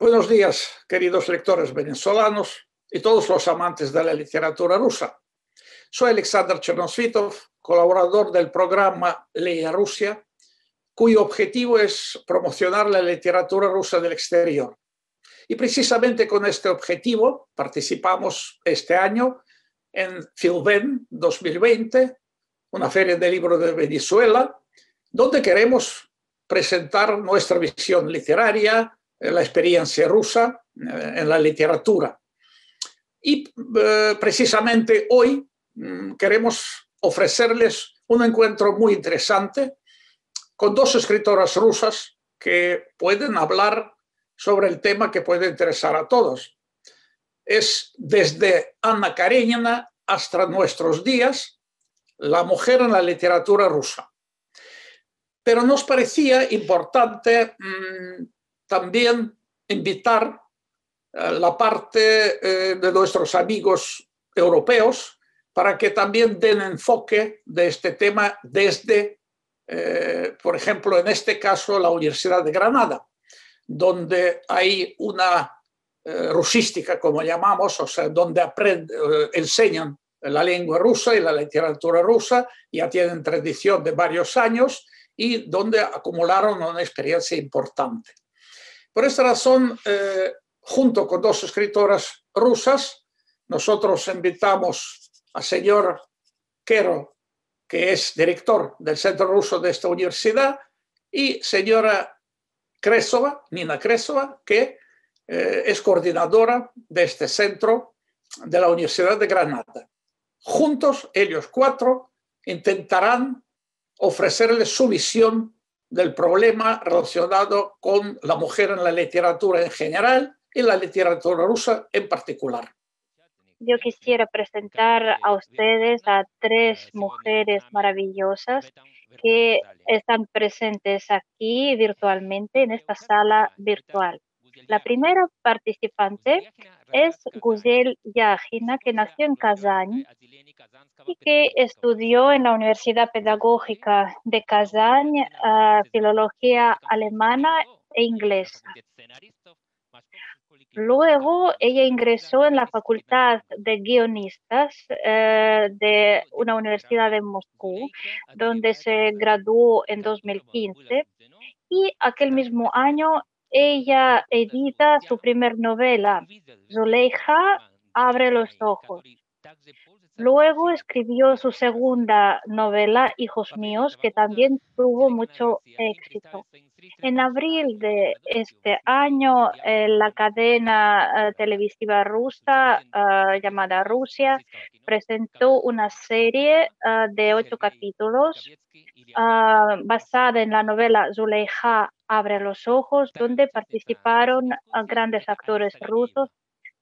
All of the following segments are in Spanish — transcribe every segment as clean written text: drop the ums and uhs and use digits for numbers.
Buenos días, queridos lectores venezolanos y todos los amantes de la literatura rusa. Soy Alexander Chernosvitov, colaborador del programa Leia Rusia, cuyo objetivo es promocionar la literatura rusa del exterior. Y precisamente con este objetivo participamos este año en Filven 2020, una feria de libros de Venezuela, donde queremos presentar nuestra visión literaria, la experiencia rusa en la literatura. Y precisamente hoy queremos ofrecerles un encuentro muy interesante con dos escritoras rusas que pueden hablar sobre el tema que puede interesar a todos. Es desde Anna Karenina hasta nuestros días, la mujer en la literatura rusa. Pero nos parecía importante también invitar la parte de nuestros amigos europeos para que también den enfoque de este tema desde, por ejemplo, en este caso, la Universidad de Granada, donde hay una rusística, como llamamos, o sea, donde enseñan la lengua rusa y la literatura rusa, ya tienen tradición de varios años y donde acumularon una experiencia importante. Por esta razón, junto con dos escritoras rusas, nosotros invitamos al señor Kero, que es director del Centro Ruso de esta universidad, y señora Kresova, Nina Kresova, que es coordinadora de este centro de la Universidad de Granada. Juntos, ellos cuatro intentarán ofrecerles su visión del problema relacionado con la mujer en la literatura en general y la literatura rusa en particular. Yo quisiera presentar a ustedes a tres mujeres maravillosas que están presentes aquí virtualmente en esta sala virtual. La primera participante es Guzel Yagina, que nació en Kazán y que estudió en la Universidad Pedagógica de Kazán filología alemana e inglesa. Luego ella ingresó en la Facultad de Guionistas de una universidad de Moscú, donde se graduó en 2015 y aquel mismo año ella edita su primer novela, Zuleika abre los ojos. Luego escribió su segunda novela, Hijos míos, que también tuvo mucho éxito. En abril de este año, la cadena televisiva rusa llamada Rusia presentó una serie de 8 capítulos basada en la novela Zuleika abre los ojos, donde participaron grandes actores rusos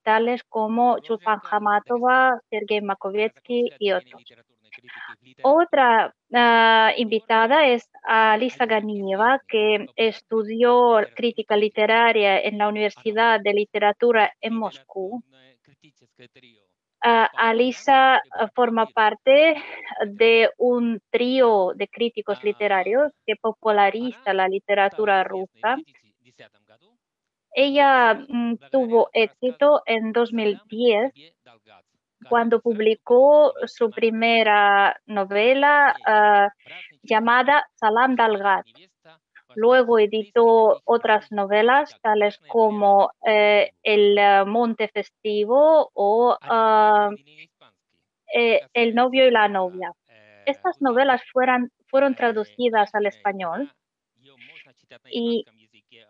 tales como Chulpan Khamatova, Sergei Makovetsky y otros. Otra invitada es Alisa Ganieva, que estudió crítica literaria en la Universidad de Literatura en Moscú. Alisa forma parte de un trío de críticos literarios que populariza la literatura rusa. Ella tuvo éxito en 2010 cuando publicó su primera novela llamada Salam Dalgat. Luego editó otras novelas tales como El Monte Festivo o El novio y la novia. Estas novelas fueron traducidas al español. Y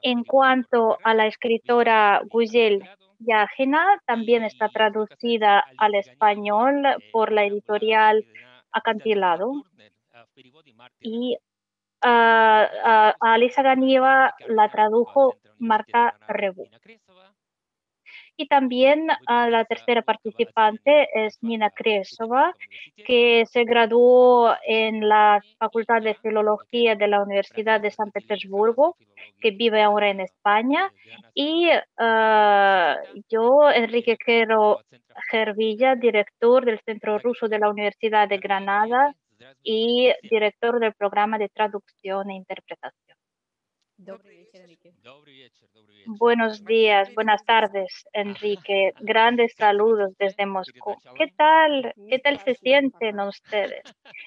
en cuanto a la escritora Guzel Yagina, también está traducida al español por la editorial Acantilado. Y a Alisa Ganieva la tradujo Marta Rebu. Y también la tercera participante es Nina Kresova, que se graduó en la Facultad de Filología de la Universidad de San Petersburgo, que vive ahora en España. Y yo, Enrique Quero Gervilla, director del Centro Ruso de la Universidad de Granada y director del programa de traducción e interpretación. Buenos días, buenas tardes, Enrique. Grandes saludos desde Moscú. ¿Qué tal? ¿Qué tal se sienten ustedes?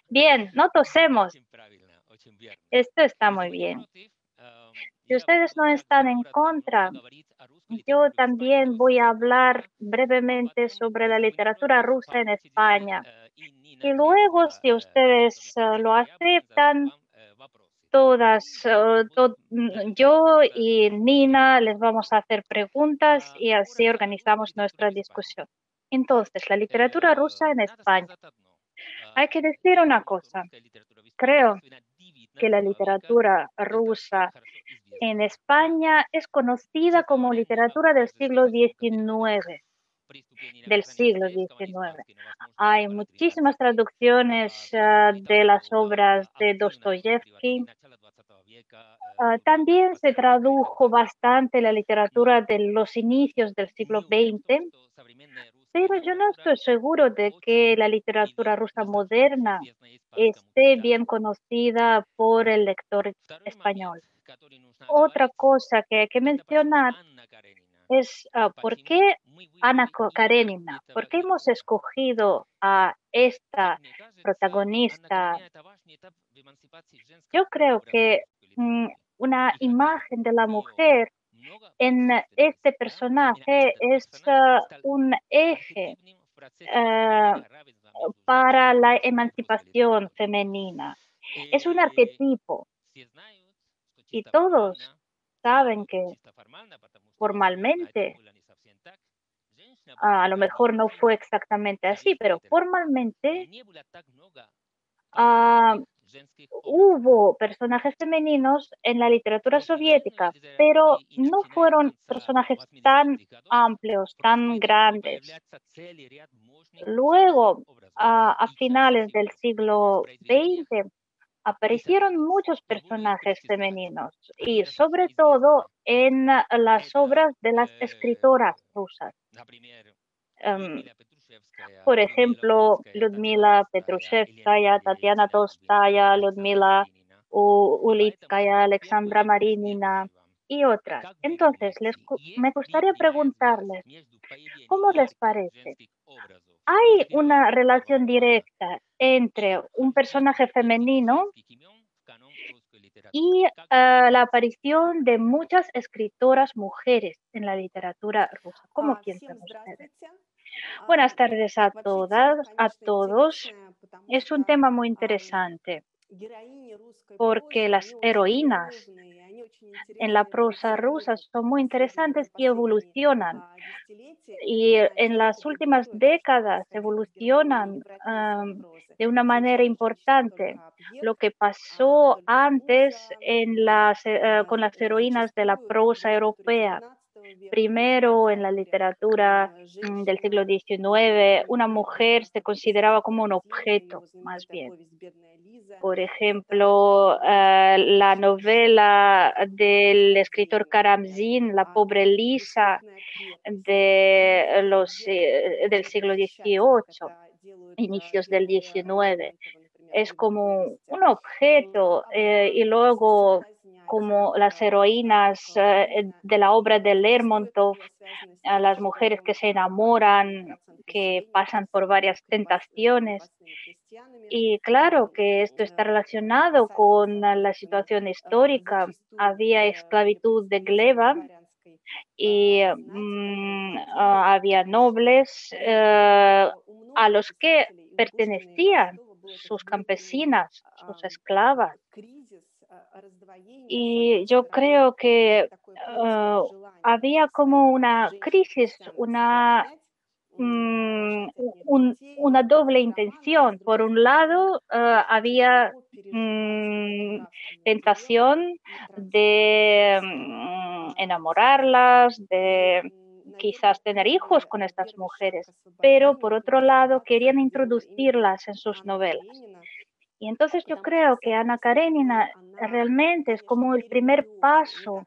Bien, no tosemos. Esto está muy bien. Si ustedes no están en contra, yo también voy a hablar brevemente sobre la literatura rusa en España. Y luego, si ustedes lo aceptan, yo y Nina les vamos a hacer preguntas y así organizamos nuestra discusión. Entonces, la literatura rusa en España. Hay que decir una cosa. Creo que la literatura rusa en España es conocida como literatura del siglo XIX. Hay muchísimas traducciones de las obras de Dostoyevsky. También se tradujo bastante la literatura de los inicios del siglo XX, pero yo no estoy seguro de que la literatura rusa moderna esté bien conocida por el lector español. Otra cosa que hay que mencionar es ¿por qué Ana Karenina? ¿Por qué hemos escogido a esta protagonista? Yo creo que una imagen de la mujer en este personaje es un eje para la emancipación femenina. Es un arquetipo y todos saben que formalmente, a lo mejor no fue exactamente así, pero formalmente hubo personajes femeninos en la literatura soviética, pero no fueron personajes tan amplios, tan grandes. Luego, a finales del siglo XX, aparecieron muchos personajes femeninos y sobre todo en las obras de las escritoras rusas. Por ejemplo, Lyudmila Petrushevskaya, Tatiana Tolstaya, Lyudmila Ulitskaya, Alexandra Marinina y otras. Entonces, me gustaría preguntarles, ¿cómo les parece? ¿Hay una relación directa entre un personaje femenino y la aparición de muchas escritoras mujeres en la literatura rusa? ¿Cómo piensan ustedes? Buenas tardes a todas, a todos. Es un tema muy interesante porque las heroínas en la prosa rusa son muy interesantes y evolucionan. Y en las últimas décadas evolucionan de una manera importante. Lo que pasó antes con las heroínas de la prosa europea. Primero, en la literatura del siglo XIX, una mujer se consideraba como un objeto, más bien. Por ejemplo, la novela del escritor Karamzin, La pobre Lisa, del siglo XVIII, inicios del XIX. Es como un objeto y luego como las heroínas de la obra de Lermontov, a las mujeres que se enamoran, que pasan por varias tentaciones. Y claro que esto está relacionado con la situación histórica. Había esclavitud de gleba y había nobles a los que pertenecían sus campesinas, sus esclavas. Y yo creo que había como una crisis, una doble intención. Por un lado, había tentación de enamorarlas, de quizás tener hijos con estas mujeres, pero por otro lado querían introducirlas en sus novelas. Y entonces yo creo que Ana Karenina realmente es como el primer paso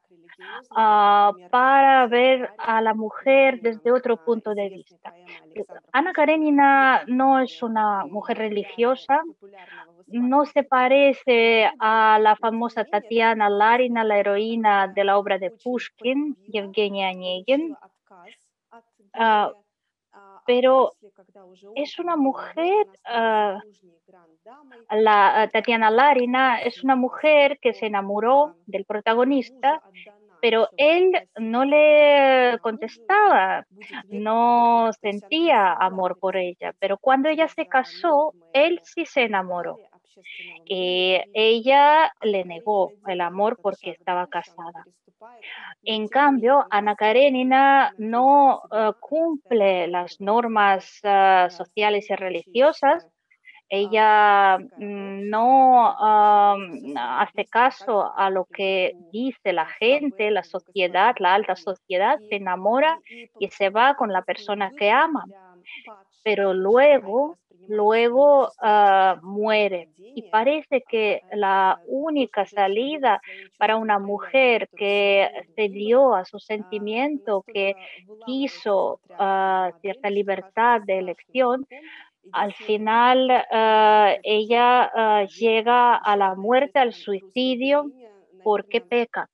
para ver a la mujer desde otro punto de vista. Ana Karenina no es una mujer religiosa, no se parece a la famosa Tatiana Larina, la heroína de la obra de Pushkin, Yevgenia Onegin, pero es una mujer, Tatiana Larina es una mujer que se enamoró del protagonista, pero él no le contestaba, no sentía amor por ella, pero cuando ella se casó, él sí se enamoró. Y ella le negó el amor porque estaba casada. En cambio, Ana Karenina no cumple las normas sociales y religiosas. Ella no hace caso a lo que dice la gente, la sociedad, la alta sociedad, se enamora y se va con la persona que ama, pero luego muere. Y parece que la única salida para una mujer que se dio a su sentimiento, que quiso cierta libertad de elección, al final ella llega a la muerte, al suicidio, porque peca.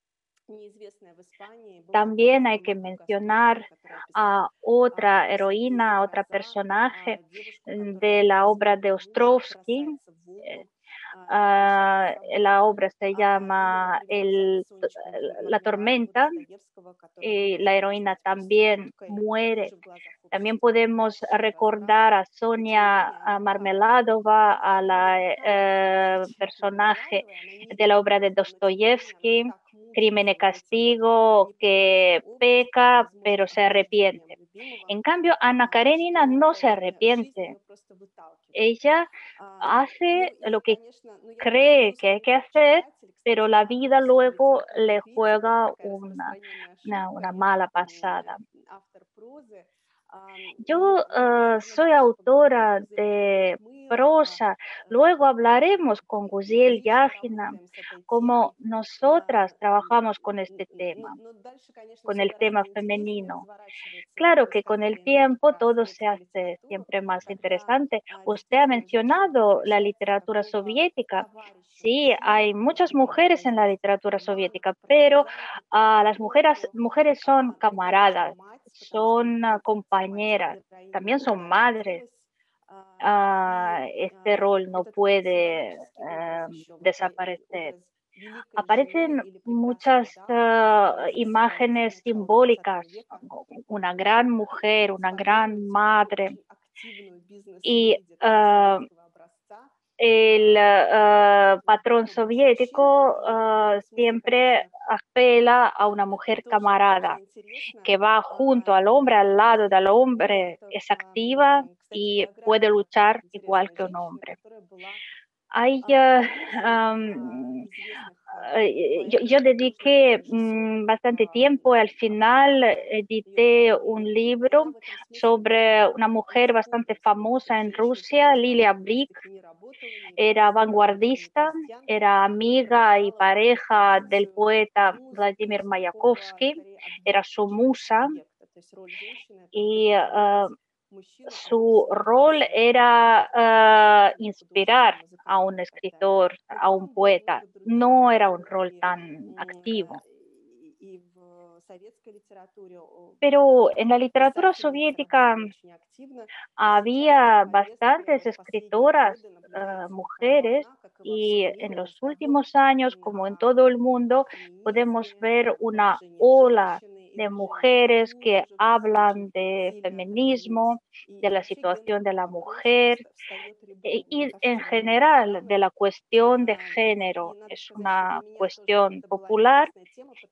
También hay que mencionar a otra heroína, a otra personaje de la obra de Ostrovsky. La obra se llama La tormenta, y la heroína también muere. También podemos recordar a Sonia Marmeladova, a la personaje de la obra de Dostoyevsky, Crimen y Castigo, que peca pero se arrepiente. En cambio, Ana Karenina no se arrepiente. Ella hace lo que cree que hay que hacer, pero la vida luego le juega una mala pasada. Yo soy autora de prosa. Luego hablaremos con Guziel Yagina cómo nosotras trabajamos con este tema, con el tema femenino. Claro que con el tiempo todo se hace siempre más interesante. Usted ha mencionado la literatura soviética. Sí, hay muchas mujeres en la literatura soviética, pero las mujeres son camaradas, son compañeras, también son madres. Este rol no puede desaparecer. Aparecen muchas imágenes simbólicas, una gran mujer, una gran madre, y el patrón soviético siempre apela a una mujer camarada que va junto al hombre, al lado del hombre, es activa y puede luchar igual que un hombre. Hay, yo dediqué bastante tiempo y al final edité un libro sobre una mujer bastante famosa en Rusia, Lilia Brick. Era vanguardista, era amiga y pareja del poeta Vladimir Mayakovsky, era su musa y su rol era inspirar a un escritor, a un poeta. No era un rol tan activo. Pero en la literatura soviética había bastantes escritoras mujeres y en los últimos años, como en todo el mundo, podemos ver una ola de mujeres que hablan de feminismo, de la situación de la mujer y en general de la cuestión de género. Es una cuestión popular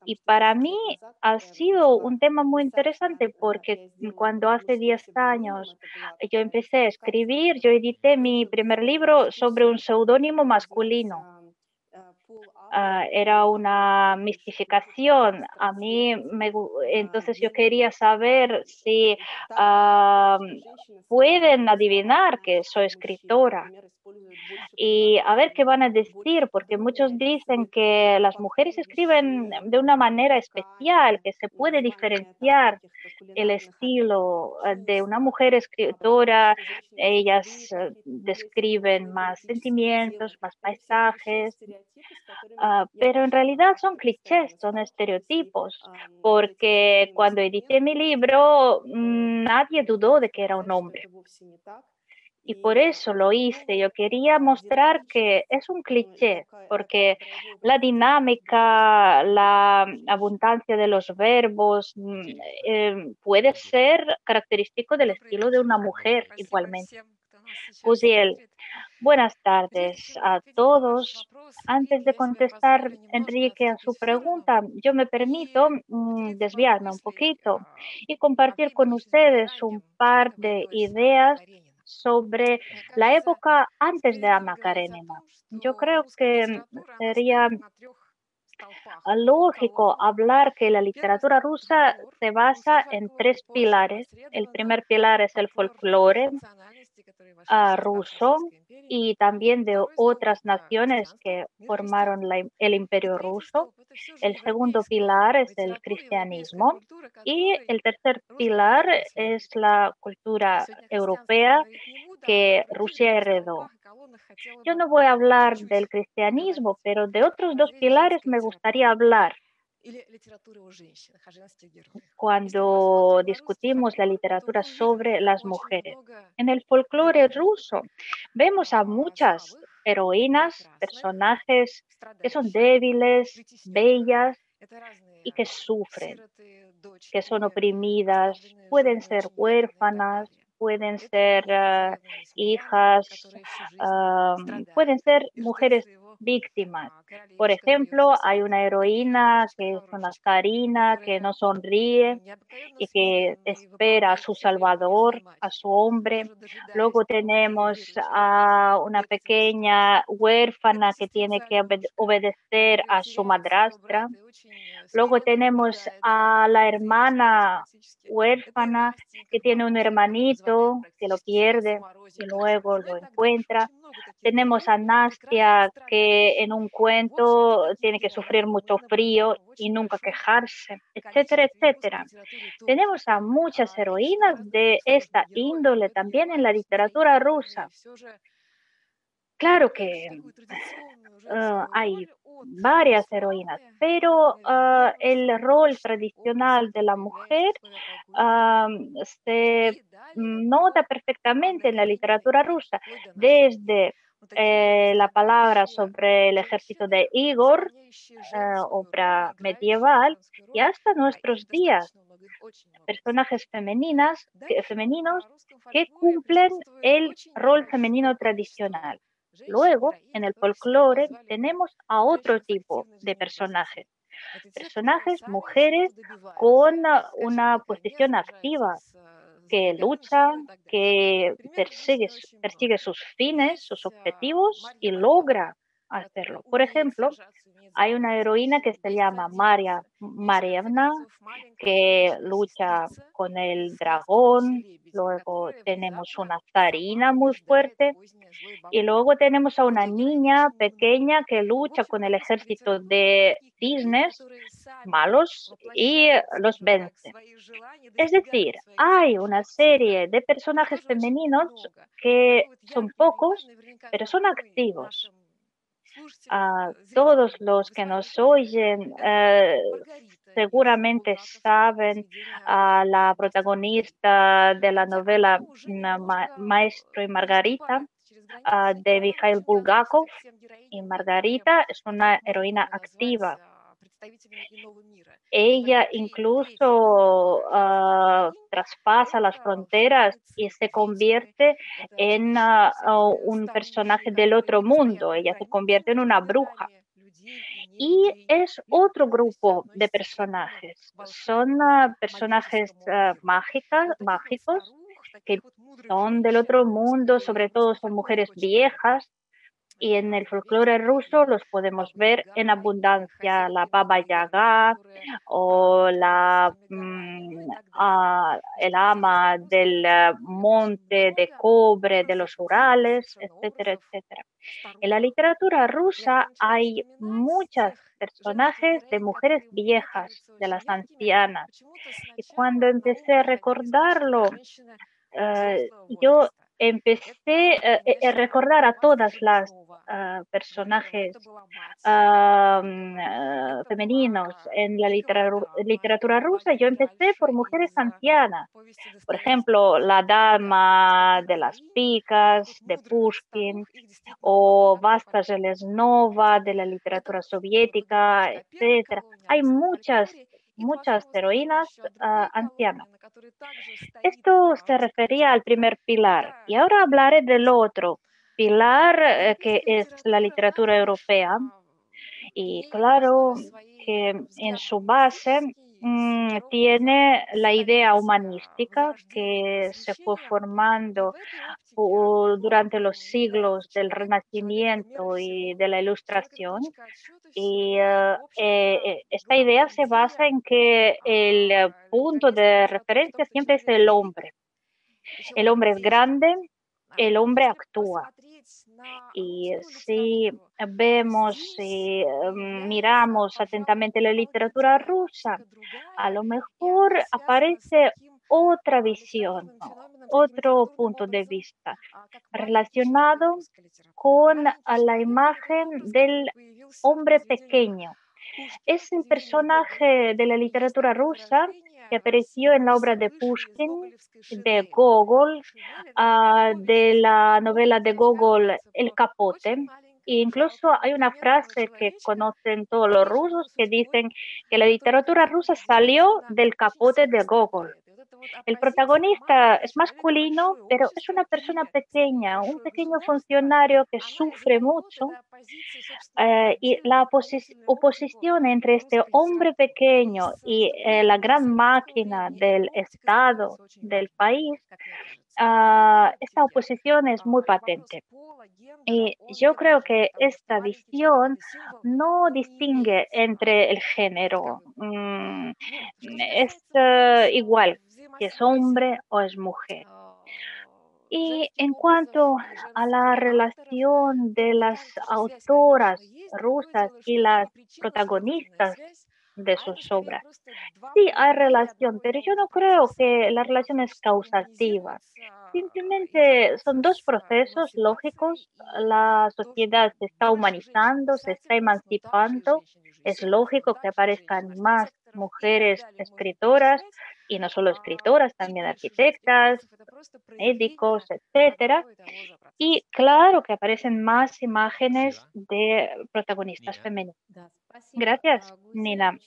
y para mí ha sido un tema muy interesante porque cuando hace 10 años yo empecé a escribir, yo edité mi primer libro sobre un seudónimo masculino. era una mistificación. Entonces yo quería saber si pueden adivinar que soy escritora y a ver qué van a decir, porque muchos dicen que las mujeres escriben de una manera especial, que se puede diferenciar el estilo de una mujer escritora. Ellas describen más sentimientos, más paisajes, pero en realidad son clichés, son estereotipos, porque cuando edité mi libro nadie dudó de que era un hombre. Y por eso lo hice. Yo quería mostrar que es un cliché, porque la dinámica, la abundancia de los verbos puede ser característico del estilo de una mujer igualmente. Uziel, buenas tardes a todos. Antes de contestar, Enrique, a su pregunta, yo me permito desviarme un poquito y compartir con ustedes un par de ideas sobre la época antes de Ana Karenina. Yo creo que sería lógico hablar que la literatura rusa se basa en tres pilares. El primer pilar es el folclore ruso y también de otras naciones que formaron el imperio ruso. El segundo pilar es el cristianismo y el tercer pilar es la cultura europea que Rusia heredó. Yo no voy a hablar del cristianismo, pero de otros dos pilares me gustaría hablar cuando discutimos la literatura sobre las mujeres. En el folclore ruso vemos a muchas heroínas, personajes que son débiles, bellas y que sufren, que son oprimidas, pueden ser huérfanas, pueden ser hijas, pueden ser mujeres víctimas. Por ejemplo, hay una heroína que es una zarina que no sonríe y que espera a su salvador, a su hombre. Luego tenemos a una pequeña huérfana que tiene que obedecer a su madrastra. Luego tenemos a la hermana huérfana que tiene un hermanito que lo pierde y luego lo encuentra. Tenemos a Nastia que en un cuento tiene que sufrir mucho frío y nunca quejarse, etcétera, etcétera. Tenemos a muchas heroínas de esta índole también en la literatura rusa. Claro que hay varias heroínas, pero el rol tradicional de la mujer se nota perfectamente en la literatura rusa, desde la palabra sobre el ejército de Igor, obra medieval, y hasta nuestros días, personajes femeninos que cumplen el rol femenino tradicional. Luego, en el folclore, tenemos a otro tipo de personajes, mujeres con una posición activa, que lucha, que persigue sus fines, sus objetivos y logra hacerlo. Por ejemplo, hay una heroína que se llama Marievna, que lucha con el dragón. Luego tenemos una zarina muy fuerte y luego tenemos a una niña pequeña que lucha con el ejército de cisnes malos y los vence. Es decir, hay una serie de personajes femeninos que son pocos, pero son activos. Todos los que nos oyen seguramente saben a la protagonista de la novela Maestro y Margarita de Mikhail Bulgakov. Y Margarita es una heroína activa. Ella incluso traspasa las fronteras y se convierte en un personaje del otro mundo. Ella se convierte en una bruja. Y es otro grupo de personajes. Son personajes mágicos que son del otro mundo, sobre todo son mujeres viejas Y en el folclore ruso los podemos ver en abundancia, la Baba Yaga o el ama del monte de cobre de los Urales, etcétera, etcétera. En la literatura rusa hay muchos personajes de mujeres viejas, de las ancianas. Y cuando empecé a recordarlo, yo empecé a recordar a todas las personajes femeninos en la literatura rusa. Yo empecé por mujeres ancianas. Por ejemplo, la Dama de las Picas, de Pushkin, o Vasta Zelesnova de la literatura soviética, etcétera. Hay muchas heroínas ancianas. Esto se refería al primer pilar y ahora hablaré del otro pilar que es la literatura europea. Y claro que en su base tiene la idea humanística que se fue formando durante los siglos del Renacimiento y de la Ilustración. Y esta idea se basa en que el punto de referencia siempre es el hombre. El hombre es grande, el hombre actúa. Y si vemos y miramos atentamente la literatura rusa, a lo mejor aparece otra visión, ¿no? Otro punto de vista relacionado con la imagen del hombre pequeño. Es un personaje de la literatura rusa que apareció en la obra de Pushkin, de Gogol, de la novela de Gogol El Capote. E incluso hay una frase que conocen todos los rusos que dicen que la literatura rusa salió del capote de Gogol. El protagonista es masculino, pero es una persona pequeña, un pequeño funcionario que sufre mucho y la oposición entre este hombre pequeño y la gran máquina del Estado, del país, esta oposición es muy patente. Y yo creo que esta visión no distingue entre el género. Es igual si es hombre o es mujer. Y en cuanto a la relación de las autoras rusas y las protagonistas de sus obras, sí hay relación, pero yo no creo que la relación es causativa. Simplemente son dos procesos lógicos. La sociedad se está humanizando, se está emancipando. Es lógico que aparezcan más mujeres escritoras y no solo escritoras, también arquitectas, médicos, etcétera. Y claro que aparecen más imágenes de protagonistas femeninas. Gracias, Nina.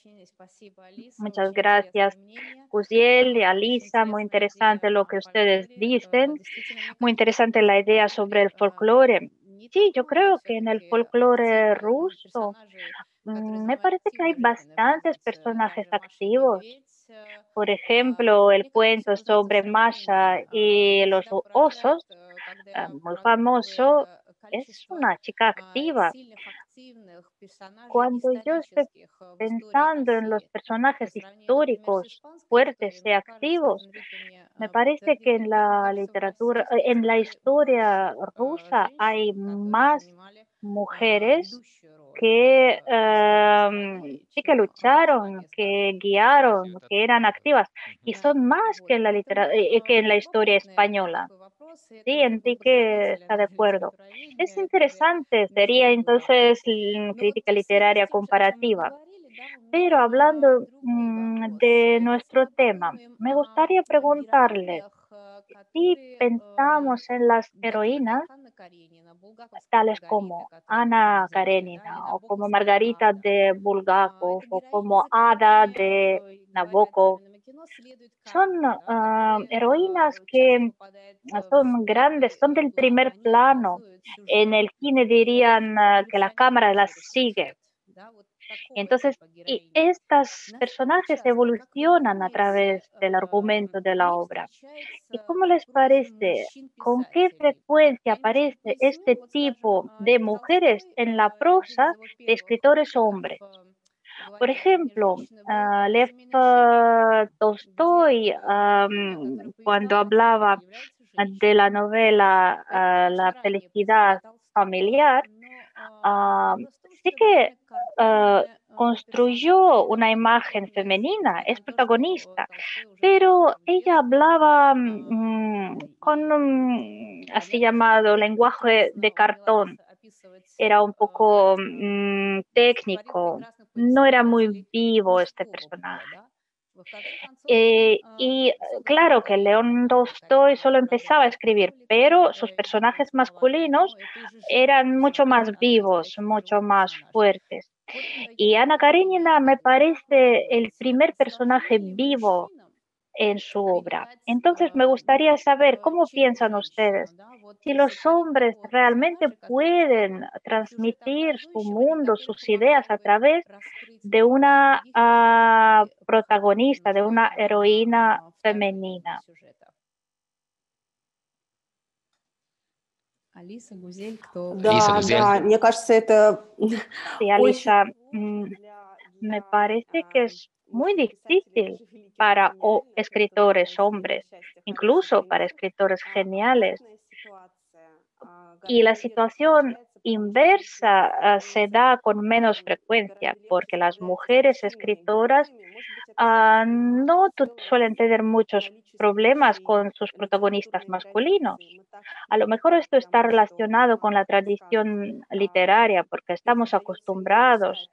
Muchas gracias, Guziel y Alisa. Muy interesante lo que ustedes dicen. Muy interesante la idea sobre el folclore. Sí, yo creo que en el folclore ruso me parece que hay bastantes personajes activos. Por ejemplo, el cuento sobre Masha y los osos, muy famoso, es una chica activa. Cuando yo estoy pensando en los personajes históricos fuertes y activos, me parece que en la literatura, en la historia rusa hay más mujeres que sí que lucharon, que guiaron, que eran activas y son más que en que en la historia española. Sí, Enrique está de acuerdo. Es interesante, sería entonces crítica literaria comparativa. Pero hablando de nuestro tema, me gustaría preguntarle si pensamos en las heroínas, tales como Ana Karenina o como Margarita de Bulgakov o como Ada de Nabokov. Son heroínas que son grandes, son del primer plano. En el cine dirían que la cámara las sigue. Entonces, y estos personajes evolucionan a través del argumento de la obra. ¿Y cómo les parece? ¿Con qué frecuencia aparece este tipo de mujeres en la prosa de escritores hombres? Por ejemplo, Lev Tolstoy, cuando hablaba de la novela La felicidad familiar, ah, sí que construyó una imagen femenina, es protagonista, pero ella hablaba con un así llamado lenguaje de cartón. Era un poco técnico, no era muy vivo este personaje. Claro que León Tolstoy solo empezaba a escribir, pero sus personajes masculinos eran mucho más vivos, mucho más fuertes. Y Ana Karenina me parece el primer personaje vivo en su obra. Entonces, me gustaría saber cómo piensan ustedes, si los hombres realmente pueden transmitir su mundo, sus ideas a través de una protagonista, de una heroína femenina. Алиса Гузель, кто... Алиса Гузель. Мне кажется, это Sí, очень Alisa, сложно me parece que es muy difícil para escritores hombres, incluso para escritores geniales. Y la situación inversa se da con menos frecuencia, porque las mujeres escritoras no suelen tener muchos problemas con sus protagonistas masculinos. A lo mejor esto está relacionado con la tradición literaria, porque estamos acostumbrados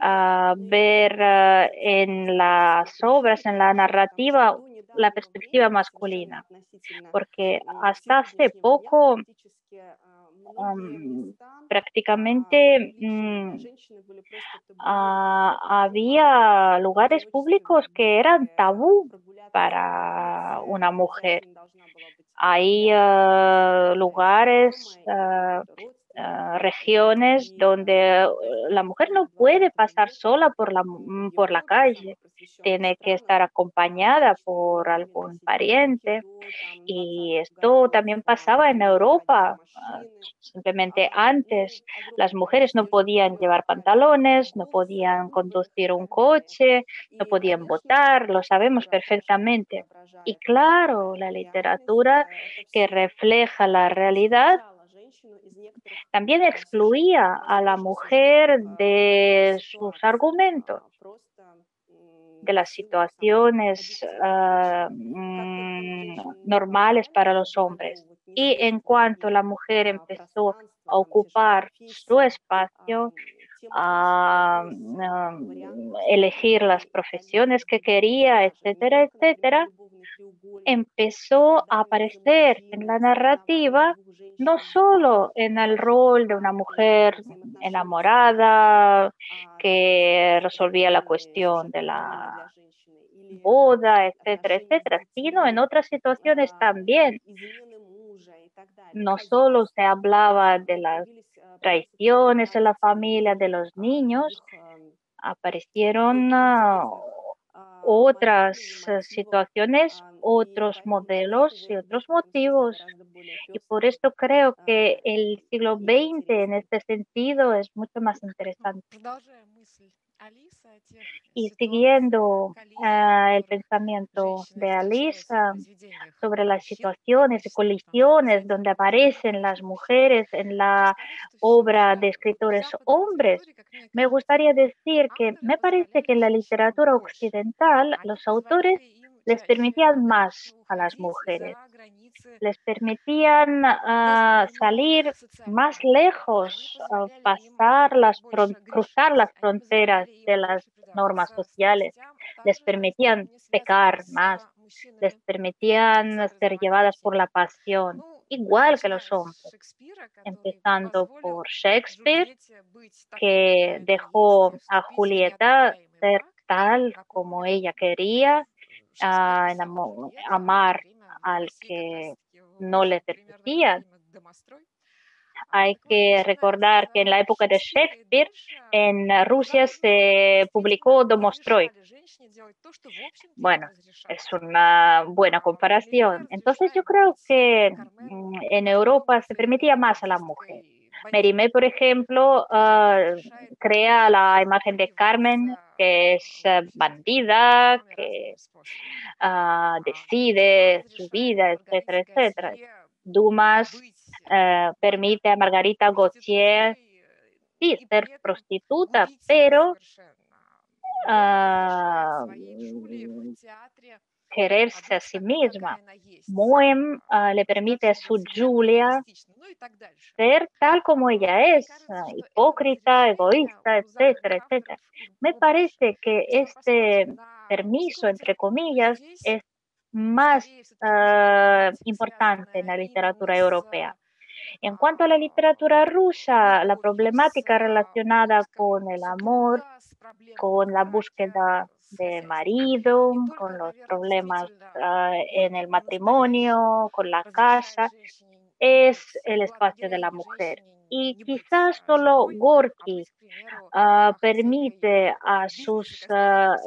a ver en las obras, en la narrativa, la perspectiva masculina, porque hasta hace poco prácticamente había lugares públicos que eran tabú para una mujer. Hay lugares, regiones donde la mujer no puede pasar sola por la calle, tiene que estar acompañada por algún pariente. Y esto también pasaba en Europa. Simplemente antes las mujeres no podían llevar pantalones, no podían conducir un coche, no podían votar, lo sabemos perfectamente. Y claro, la literatura que refleja la realidad también excluía a la mujer de sus argumentos, de las situaciones normales para los hombres. Y en cuanto la mujer empezó a ocupar su espacio, a elegir las profesiones que quería, etcétera, etcétera, empezó a aparecer en la narrativa no solo en el rol de una mujer enamorada que resolvía la cuestión de la boda, etcétera, etcétera, sino en otras situaciones también. No solo se hablaba de las traiciones en la familia de los niños, aparecieron otras situaciones, otros modelos y otros motivos. Y por esto creo que el siglo XX en este sentido es mucho más interesante. Y siguiendo el pensamiento de Alisa sobre las situaciones y colisiones donde aparecen las mujeres en la obra de escritores hombres, me gustaría decir que me parece que en la literatura occidental los autores les permitían más a las mujeres, les permitían salir más lejos, cruzar las fronteras de las normas sociales, les permitían pecar más, les permitían ser llevadas por la pasión, igual que los hombres, empezando por Shakespeare, que dejó a Julieta ser tal como ella quería, amar al que no le permitía. Hay que recordar que en la época de Shakespeare, en Rusia se publicó Domostroy. Bueno, es una buena comparación. Entonces yo creo que en Europa se permitía más a la mujer. Mérimée, por ejemplo, crea la imagen de Carmen, que es bandida, que decide su vida, etcétera, etcétera. Dumas permite a Margarita Gautier, sí, ser prostituta, pero ah, quererse a sí misma. Moem le permite a su Julia ser tal como ella es, hipócrita, egoísta, etcétera, etcétera. Me parece que este permiso, entre comillas, es más importante en la literatura europea. En cuanto a la literatura rusa, la problemática relacionada con el amor, con la búsqueda de marido, con los problemas en el matrimonio, con la casa, es el espacio de la mujer. Y quizás solo Gorky permite a sus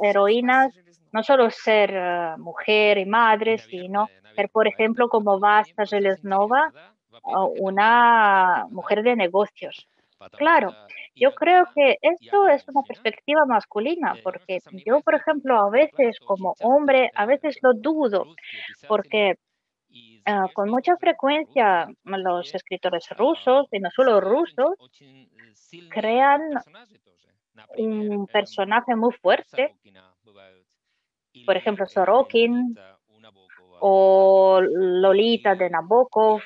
heroínas no solo ser mujer y madre, sino ser, por ejemplo, como Vasta Железнова, una mujer de negocios. Claro, yo creo que esto es una perspectiva masculina, porque yo, por ejemplo, a veces como hombre, a veces lo dudo, porque con mucha frecuencia los escritores rusos, y no solo rusos, crean un personaje muy fuerte, por ejemplo, Sorokin o Lolita de Nabokov.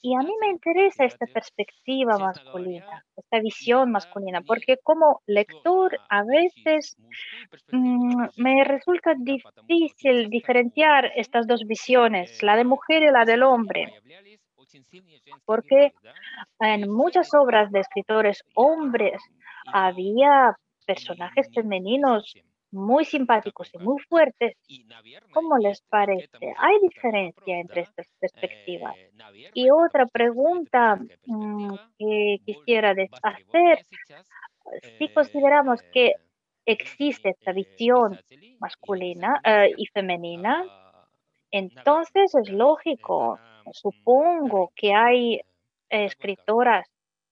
Y a mí me interesa esta perspectiva masculina, esta visión masculina, porque como lector a veces me resulta difícil diferenciar estas dos visiones, la de mujer y la del hombre, porque en muchas obras de escritores hombres había personajes femeninos muy simpáticos y muy fuertes. ¿Cómo les parece? ¿Hay diferencia entre estas perspectivas? Y otra pregunta que quisiera hacer, si consideramos que existe esta visión masculina y femenina, entonces es lógico, supongo que hay escritoras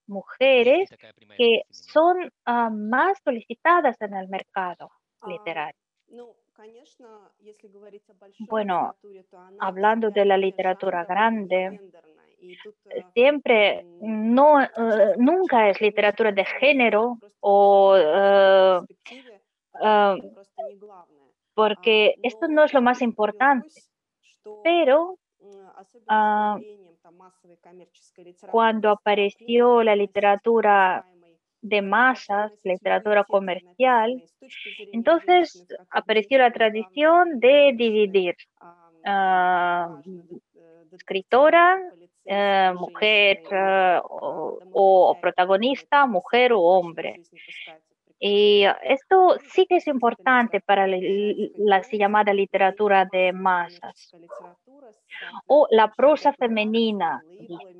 mujeres que son más solicitadas en el mercado literario. Bueno, hablando de la literatura grande, siempre nunca es literatura de género o uh, porque esto no es lo más importante, pero cuando apareció la literatura de masas, literatura comercial, entonces apareció la tradición de dividir escritora, mujer o protagonista, mujer o hombre. Y esto sí que es importante para la así llamada literatura de masas. O la prosa femenina, dicen.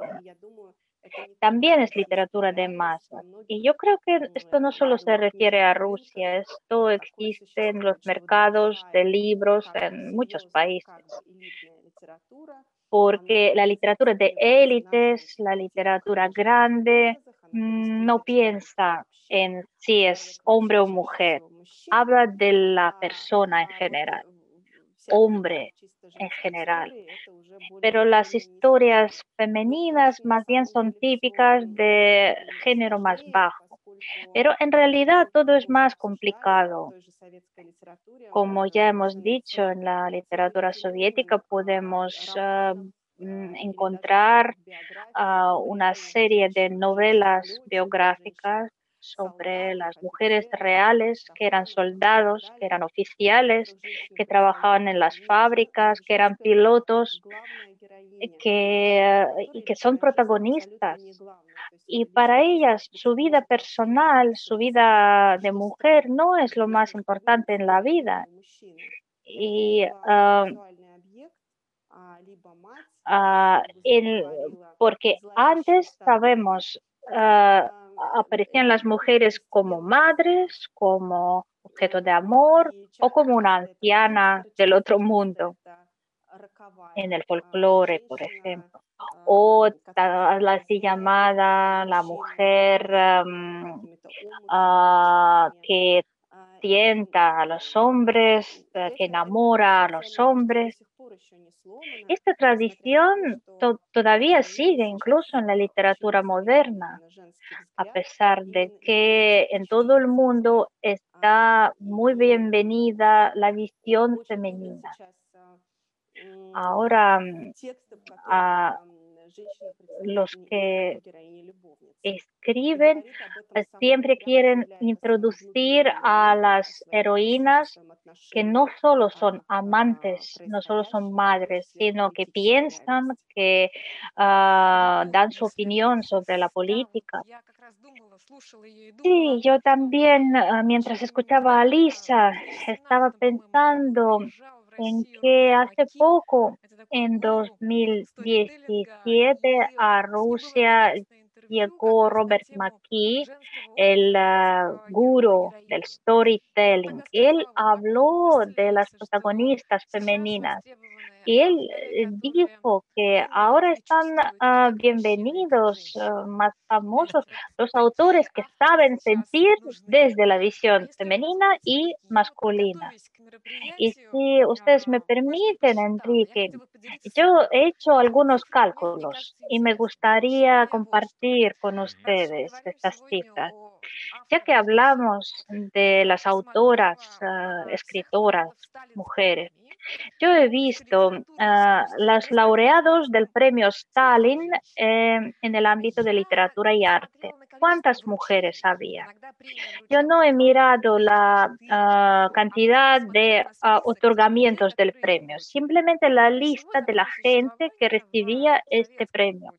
También es literatura de masas. Y yo creo que esto no solo se refiere a Rusia, esto existe en los mercados de libros en muchos países. Porque la literatura de élites, la literatura grande, no piensa en si es hombre o mujer, habla de la persona en general, hombre en general. Pero las historias femeninas más bien son típicas de género más bajo. Pero en realidad todo es más complicado. Como ya hemos dicho, en la literatura soviética podemos encontrar una serie de novelas biográficas sobre las mujeres reales que eran soldados, que eran oficiales, que trabajaban en las fábricas, que eran pilotos, y que son protagonistas. Y para ellas su vida personal, su vida de mujer no es lo más importante en la vida. Y ah, el- porque antes sabemos, ah, aparecían las mujeres como madres, como objeto de amor o como una anciana del otro mundo en el folclore, por ejemplo, o la así llamada la mujer que tienta a los hombres, que enamora a los hombres. Esta tradición todavía sigue incluso en la literatura moderna, a pesar de que en todo el mundo está muy bienvenida la visión femenina. Ahora, a los que escriben siempre quieren introducir a las heroínas que no solo son amantes, no solo son madres, sino que piensan, que dan su opinión sobre la política. Sí, yo también, mientras escuchaba a Lisa, estaba pensando en que hace poco, en 2017, a Rusia llegó Robert McKee, el gurú del storytelling. Él habló de las protagonistas femeninas y él dijo que ahora están bienvenidos, más famosos, los autores que saben sentir desde la visión femenina y masculina. Y si ustedes me permiten, Enrique, yo he hecho algunos cálculos y me gustaría compartir con ustedes estas cifras. Ya que hablamos de las autoras, escritoras, mujeres, yo he visto los laureados del premio Stalin en el ámbito de literatura y arte. ¿Cuántas mujeres había? Yo no he mirado la cantidad de otorgamientos del premio, simplemente la lista de la gente que recibía este premio.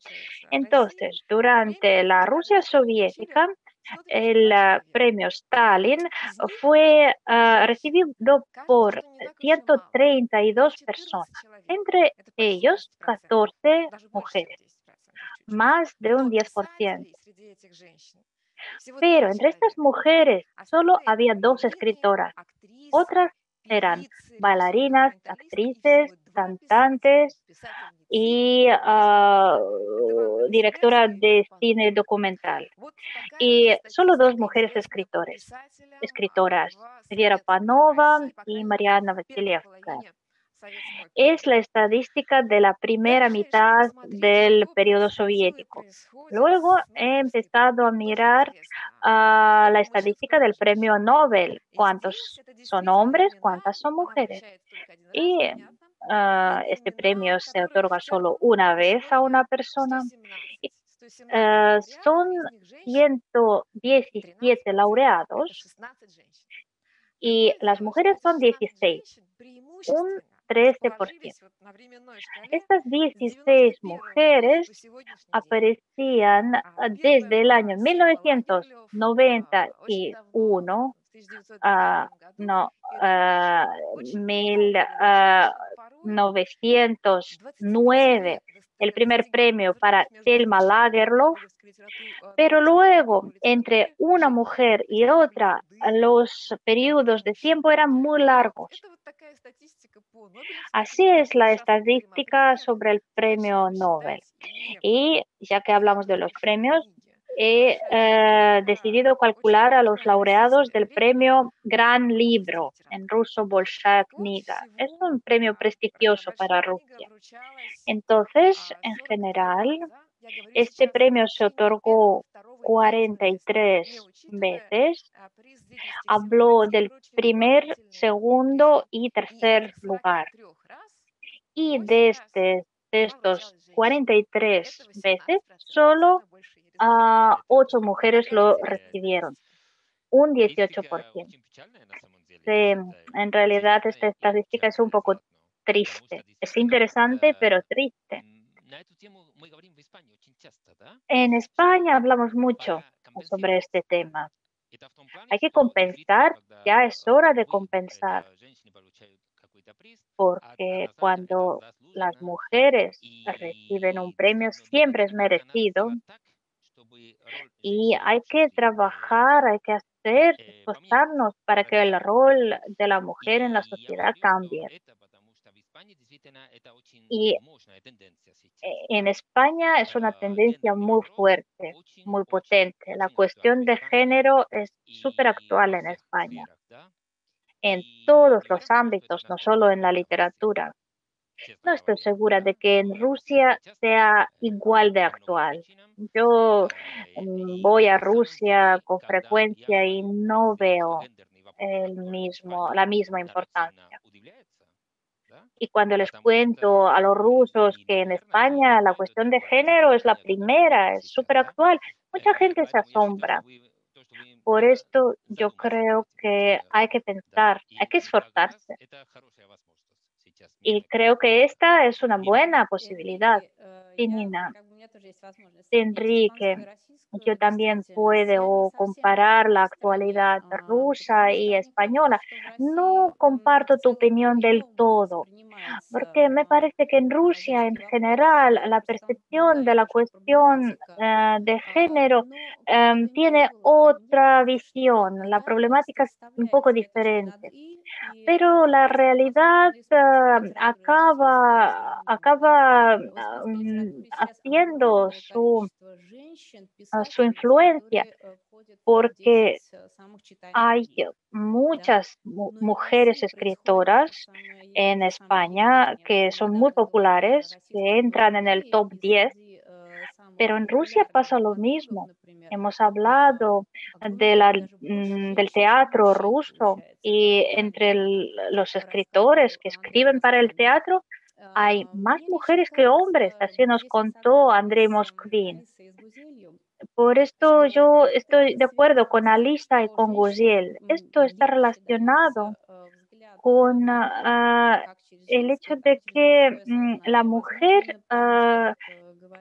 Entonces, durante la Rusia soviética, el premio Stalin fue recibido por 132 personas, entre ellos 14 mujeres, más de un 10%. Pero entre estas mujeres solo había dos escritoras. Otras eran bailarinas, actrices, cantantes y directora de cine documental. Y solo dos mujeres escritoras, Vera Panova y Mariana Vasilievskaya. Es la estadística de la primera mitad del periodo soviético. Luego he empezado a mirar la estadística del premio Nobel, cuántos son hombres, cuántas son mujeres. Y este premio se otorga solo una vez a una persona. Y, son 117 laureados y las mujeres son 16, un 13%. Estas 16 mujeres aparecían desde el año 1991, no, 1909, el primer premio para Selma Lagerlöf, pero luego entre una mujer y otra los periodos de tiempo eran muy largos. Así es la estadística sobre el premio Nobel. Y ya que hablamos de los premios, he decidido calcular a los laureados del premio Gran Libro, en ruso Bolshaya Kniga. Es un premio prestigioso para Rusia. Entonces, en general, este premio se otorgó 43 veces. Habló del primer, segundo y tercer lugar. Y de estos 43 veces, solo 8 mujeres lo recibieron, un 18%. En realidad, esta estadística es un poco triste. Es interesante, pero triste. En España hablamos mucho sobre este tema. Hay que compensar, ya es hora de compensar, porque cuando las mujeres reciben un premio, siempre es merecido y hay que trabajar, hay que esforzarnos para que el rol de la mujer en la sociedad cambie. Y en España es una tendencia muy fuerte, muy potente. La cuestión de género es súper actual en España, en todos los ámbitos, no solo en la literatura. No estoy segura de que en Rusia sea igual de actual. Yo voy a Rusia con frecuencia y no veo la misma importancia. Y cuando les cuento a los rusos que en España la cuestión de género es la primera, es súper actual, mucha gente se asombra. Por esto yo creo que hay que pensar, hay que esforzarse. Y creo que esta es una buena posibilidad. Sí, Nina. Enrique, yo también puedo comparar la actualidad rusa y española. No comparto tu opinión del todo, porque me parece que en Rusia en general la percepción de la cuestión de género tiene otra visión. La problemática es un poco diferente, pero la realidad acaba haciendo su influencia, porque hay muchas mujeres escritoras en España que son muy populares, que entran en el top 10, pero en Rusia pasa lo mismo. Hemos hablado del teatro ruso y entre los escritores que escriben para el teatro hay más mujeres que hombres, así nos contó Andrei Moskvin. Por esto yo estoy de acuerdo con Alisa y con Guziel. Esto está relacionado con el hecho de que la mujer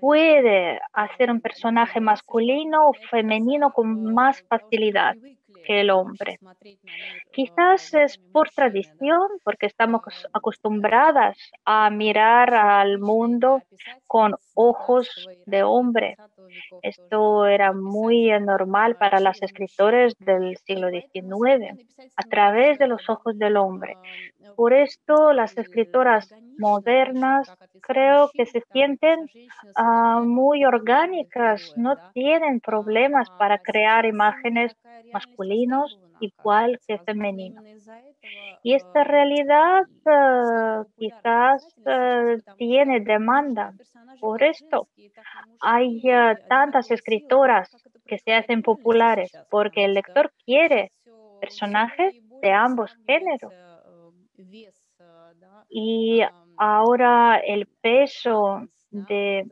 puede hacer un personaje masculino o femenino con más facilidad que el hombre. Quizás es por tradición, porque estamos acostumbradas a mirar al mundo con ojos de hombre. Esto era muy normal para las escritores del siglo XIX, a través de los ojos del hombre. Por esto, las escritoras modernas creo que se sienten muy orgánicas, no tienen problemas para crear imágenes masculinos igual que femeninos. Y esta realidad quizás tiene demanda. Por esto hay tantas escritoras que se hacen populares, porque el lector quiere personajes de ambos géneros. Y ahora el peso de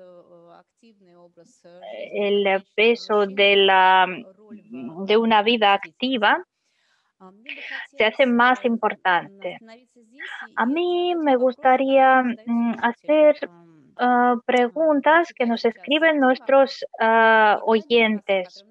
una vida activa se hace más importante. A mí me gustaría hacer preguntas que nos escriben nuestros oyentes.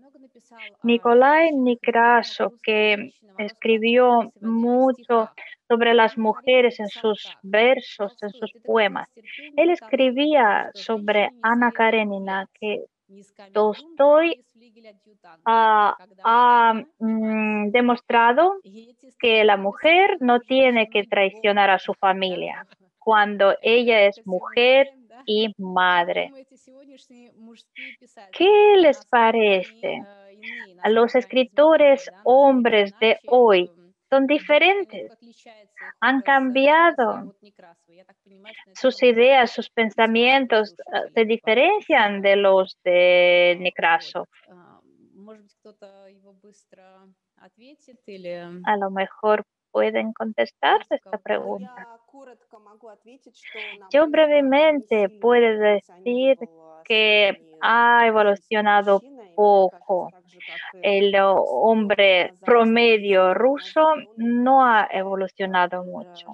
Nikolai Nekrasov, que escribió mucho sobre las mujeres en sus versos, en sus poemas. Él escribía sobre Ana Karenina, que Tolstoy ha demostrado que la mujer no tiene que traicionar a su familia cuando ella es mujer y madre. ¿Qué les parece? Los escritores hombres de hoy son diferentes, han cambiado sus ideas, sus pensamientos, se diferencian de los de Nekrasov. A lo mejor pueden contestar esta pregunta. Yo brevemente puedo decir que ha evolucionado poco. El hombre promedio ruso no ha evolucionado mucho.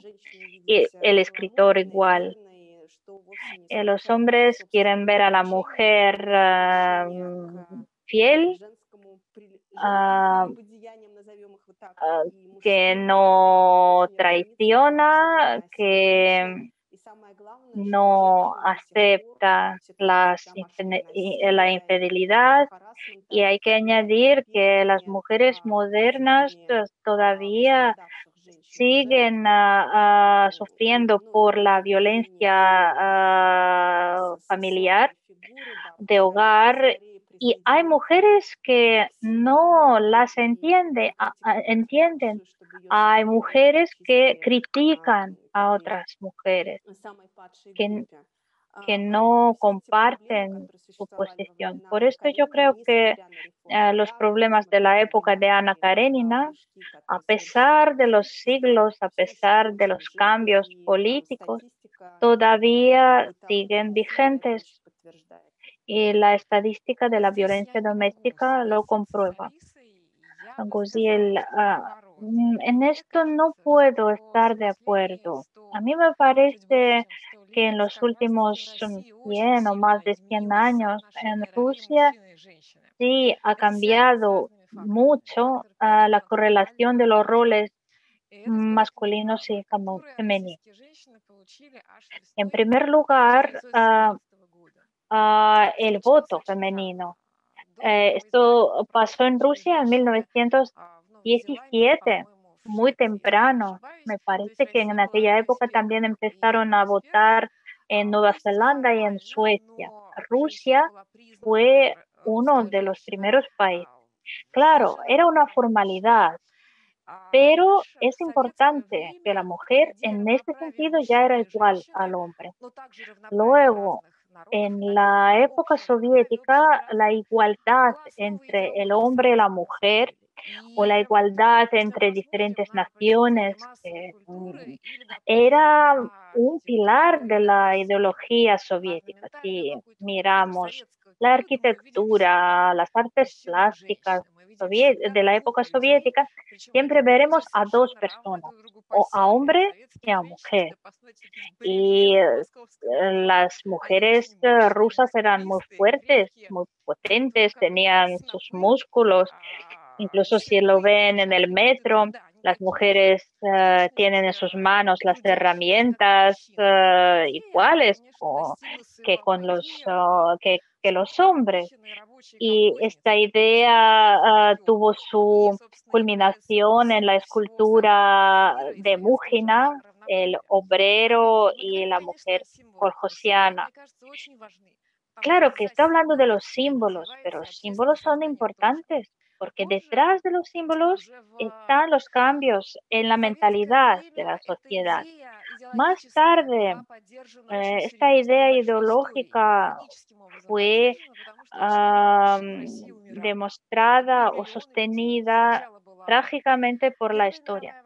Y el escritor igual. Los hombres quieren ver a la mujer fiel, que no traiciona, que no acepta la infidelidad, y hay que añadir que las mujeres modernas todavía siguen sufriendo por la violencia familiar, de hogar, y hay mujeres que no las entienden. Hay mujeres que critican a otras mujeres, que, que no comparten su posición. Por esto yo creo que los problemas de la época de Ana Karenina, a pesar de los siglos, a pesar de los cambios políticos, todavía siguen vigentes, y la estadística de la violencia doméstica lo comprueba. Guziel, en esto no puedo estar de acuerdo. A mí me parece que en los últimos 100 o más de 100 años en Rusia sí ha cambiado mucho la correlación de los roles masculinos y femeninos. En primer lugar, el voto femenino. Esto pasó en Rusia en 1917, muy temprano. Me parece que en aquella época también empezaron a votar en Nueva Zelanda y en Suecia. Rusia fue uno de los primeros países. Claro, era una formalidad, pero es importante que la mujer en este sentido ya era igual al hombre. Luego, en la época soviética, la igualdad entre el hombre y la mujer, o la igualdad entre diferentes naciones, era un pilar de la ideología soviética. Si miramos la arquitectura, las artes plásticas de la época soviética, siempre veremos a dos personas, o a hombre y a mujer. Y las mujeres rusas eran muy fuertes, muy potentes, tenían sus músculos. Incluso si lo ven en el metro, las mujeres tienen en sus manos las herramientas iguales que los hombres. Y esta idea tuvo su culminación en la escultura de Mújina, el obrero y la mujer colchosiana. Claro que está hablando de los símbolos, pero los símbolos son importantes porque detrás de los símbolos están los cambios en la mentalidad de la sociedad. Más tarde, esta idea ideológica fue demostrada o sostenida trágicamente por la historia,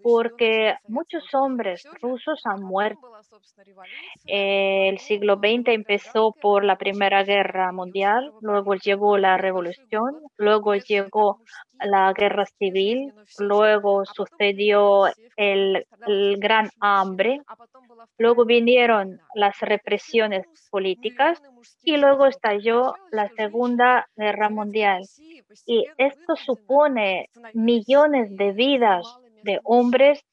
porque muchos hombres rusos han muerto. El siglo XX empezó por la Primera Guerra Mundial, luego llegó la Revolución, luego llegó la Guerra Civil, luego sucedió el Gran Hambre, luego vinieron las represiones políticas y luego estalló la Segunda Guerra Mundial. Y esto supone millones de vidas de hombres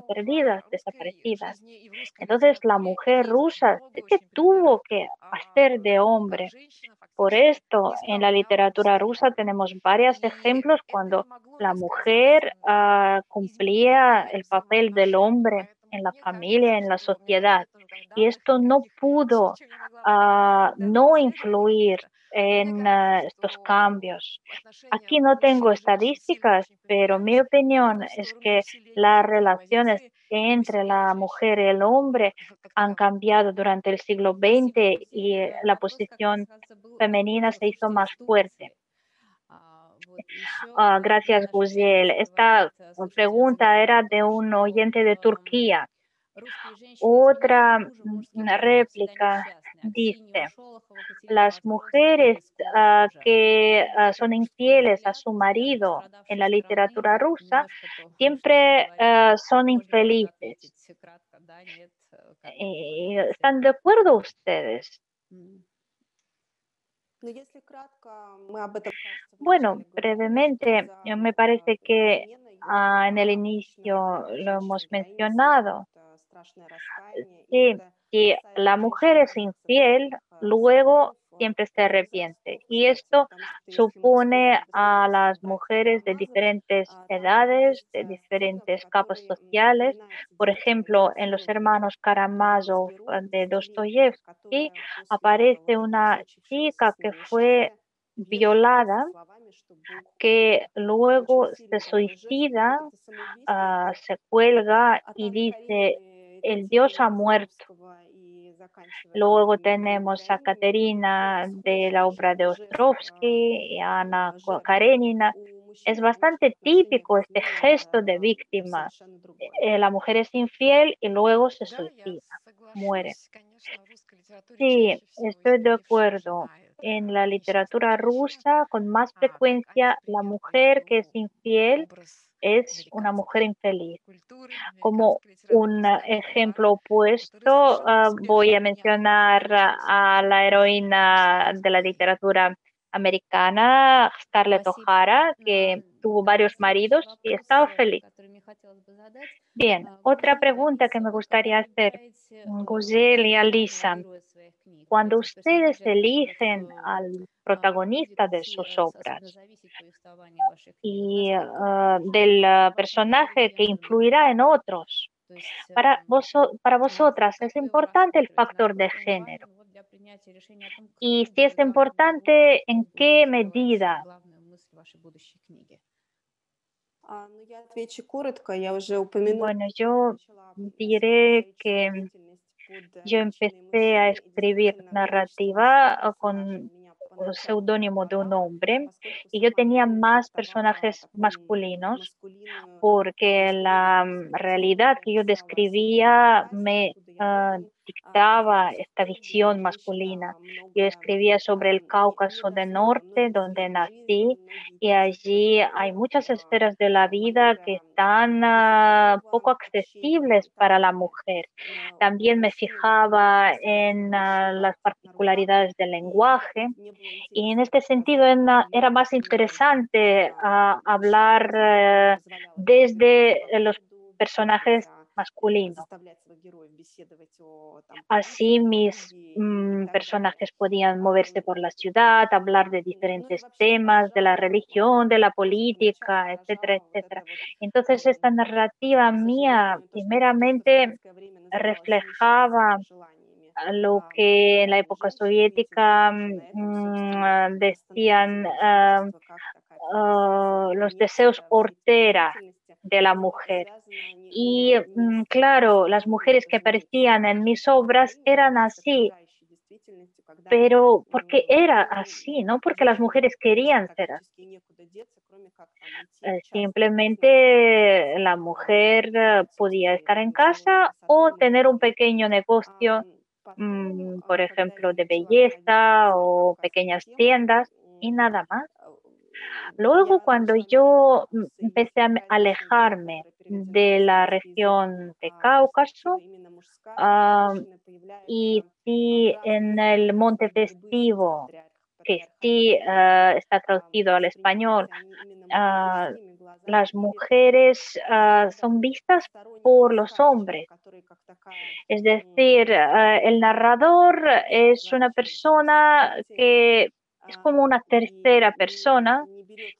perdidas, desaparecidas. Entonces la mujer rusa sí que tuvo que hacer de hombre. Por esto, en la literatura rusa tenemos varios ejemplos cuando la mujer cumplía el papel del hombre en la familia, en la sociedad. Y esto no pudo no influir en estos cambios. Aquí no tengo estadísticas, pero mi opinión es que las relaciones entre la mujer y el hombre han cambiado durante el siglo XX y la posición femenina se hizo más fuerte. Gracias, Guziel. Esta pregunta era de un oyente de Turquía. Otra réplica dice: las mujeres que son infieles a su marido en la literatura rusa siempre son infelices. ¿Están de acuerdo ustedes? Bueno, brevemente, me parece que en el inicio lo hemos mencionado. Sí, si la mujer es infiel, luego siempre se arrepiente. Y esto supone a las mujeres de diferentes edades, de diferentes capas sociales. Por ejemplo, en Los hermanos Karamazov de Dostoyevsky aparece una chica que fue violada, que luego se suicida, se cuelga y dice, el Dios ha muerto. Luego tenemos a Caterina de la obra de Ostrovsky y a Ana Karenina. Es bastante típico este gesto de víctima. La mujer es infiel y luego se suicida, muere. Sí, estoy de acuerdo. En la literatura rusa, con más frecuencia, la mujer que es infiel es una mujer infeliz. Como un ejemplo opuesto, voy a mencionar a la heroína de la literatura americana, Scarlett O'Hara, que tuvo varios maridos y estaba feliz. Bien, otra pregunta que me gustaría hacer, Gusel y Alisa. Cuando ustedes eligen al protagonista de sus obras y del personaje que influirá en otros, para vosotras es importante el factor de género. Y si es importante, ¿en qué medida? Bueno, yo diré que yo empecé a escribir narrativa con el seudónimo de un hombre y yo tenía más personajes masculinos porque la realidad que yo describía me dictaba esta visión masculina. Yo escribía sobre el Cáucaso del Norte, donde nací, y allí hay muchas esferas de la vida que están poco accesibles para la mujer. También me fijaba en las particularidades del lenguaje y en este sentido era más interesante hablar desde los personajes masculinos. Así mis personajes podían moverse por la ciudad, hablar de diferentes temas, de la religión, de la política, etcétera, etcétera. Entonces esta narrativa mía primeramente reflejaba lo que en la época soviética decían los deseos hortera de la mujer. Y claro, las mujeres que aparecían en mis obras eran así, pero porque era así, no porque las mujeres querían ser así. Simplemente la mujer podía estar en casa o tener un pequeño negocio, por ejemplo, de belleza o pequeñas tiendas y nada más. Luego, cuando yo empecé a alejarme de la región de Cáucaso, ah, y sí en el Monte Festivo, que sí está traducido al español, ah, las mujeres son vistas por los hombres. Es decir, el narrador es una persona que es como una tercera persona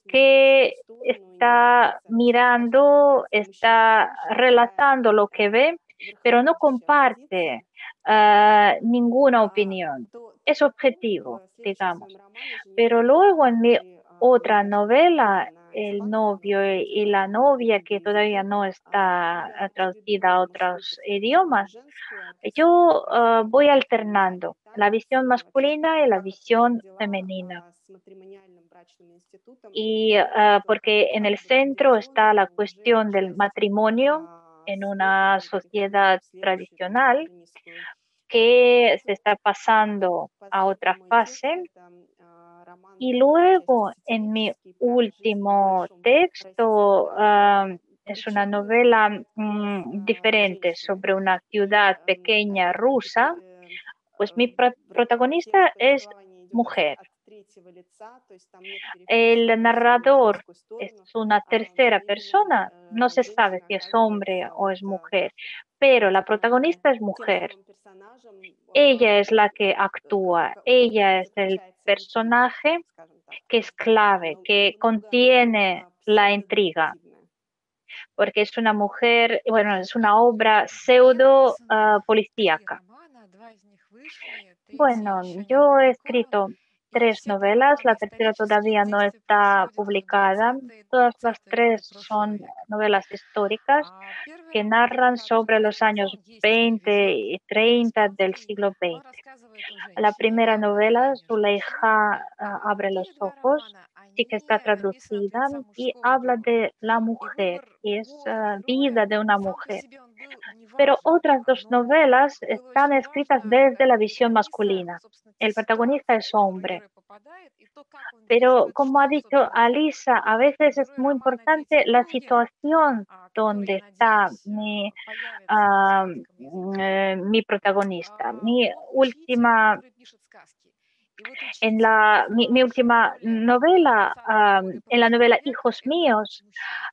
que está mirando, está relatando lo que ve, pero no comparte ninguna opinión. Es objetivo, digamos. Pero luego en mi otra novela, El novio y la novia, que todavía no está traducida a otros idiomas, yo voy alternando la visión masculina y la visión femenina. Y porque en el centro está la cuestión del matrimonio en una sociedad tradicional que se está pasando a otra fase. Y luego en mi último texto es una novela diferente sobre una ciudad pequeña rusa, pues mi protagonista es mujer. El narrador es una tercera persona, no se sabe si es hombre o es mujer, pero la protagonista es mujer. Ella es la que actúa, ella es el personaje que es clave, que contiene la intriga, porque es una mujer, bueno, es una obra pseudo policíaca. Bueno, yo he escrito 3 novelas, la tercera todavía no está publicada. Todas las 3 son novelas históricas que narran sobre los años 20 y 30 del siglo XX. La primera novela, Zuleija abre los ojos, sí que está traducida y habla de la mujer, es vida de una mujer. Pero otras 2 novelas están escritas desde la visión masculina. El protagonista es hombre. Pero como ha dicho Alisa, a veces es muy importante la situación donde está mi protagonista. Mi última novela, en la novela Hijos míos,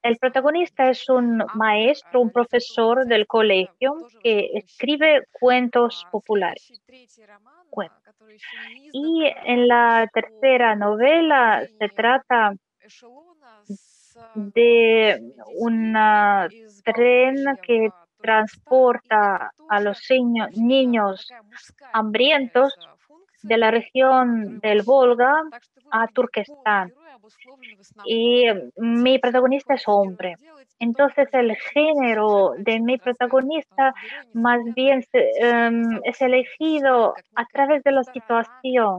el protagonista es un maestro, un profesor del colegio que escribe cuentos populares. Y en la tercera novela se trata de un tren que transporta a los niños hambrientos de la región del Volga a Turquestán. Y mi protagonista es hombre. Entonces el género de mi protagonista más bien es elegido a través de la situación,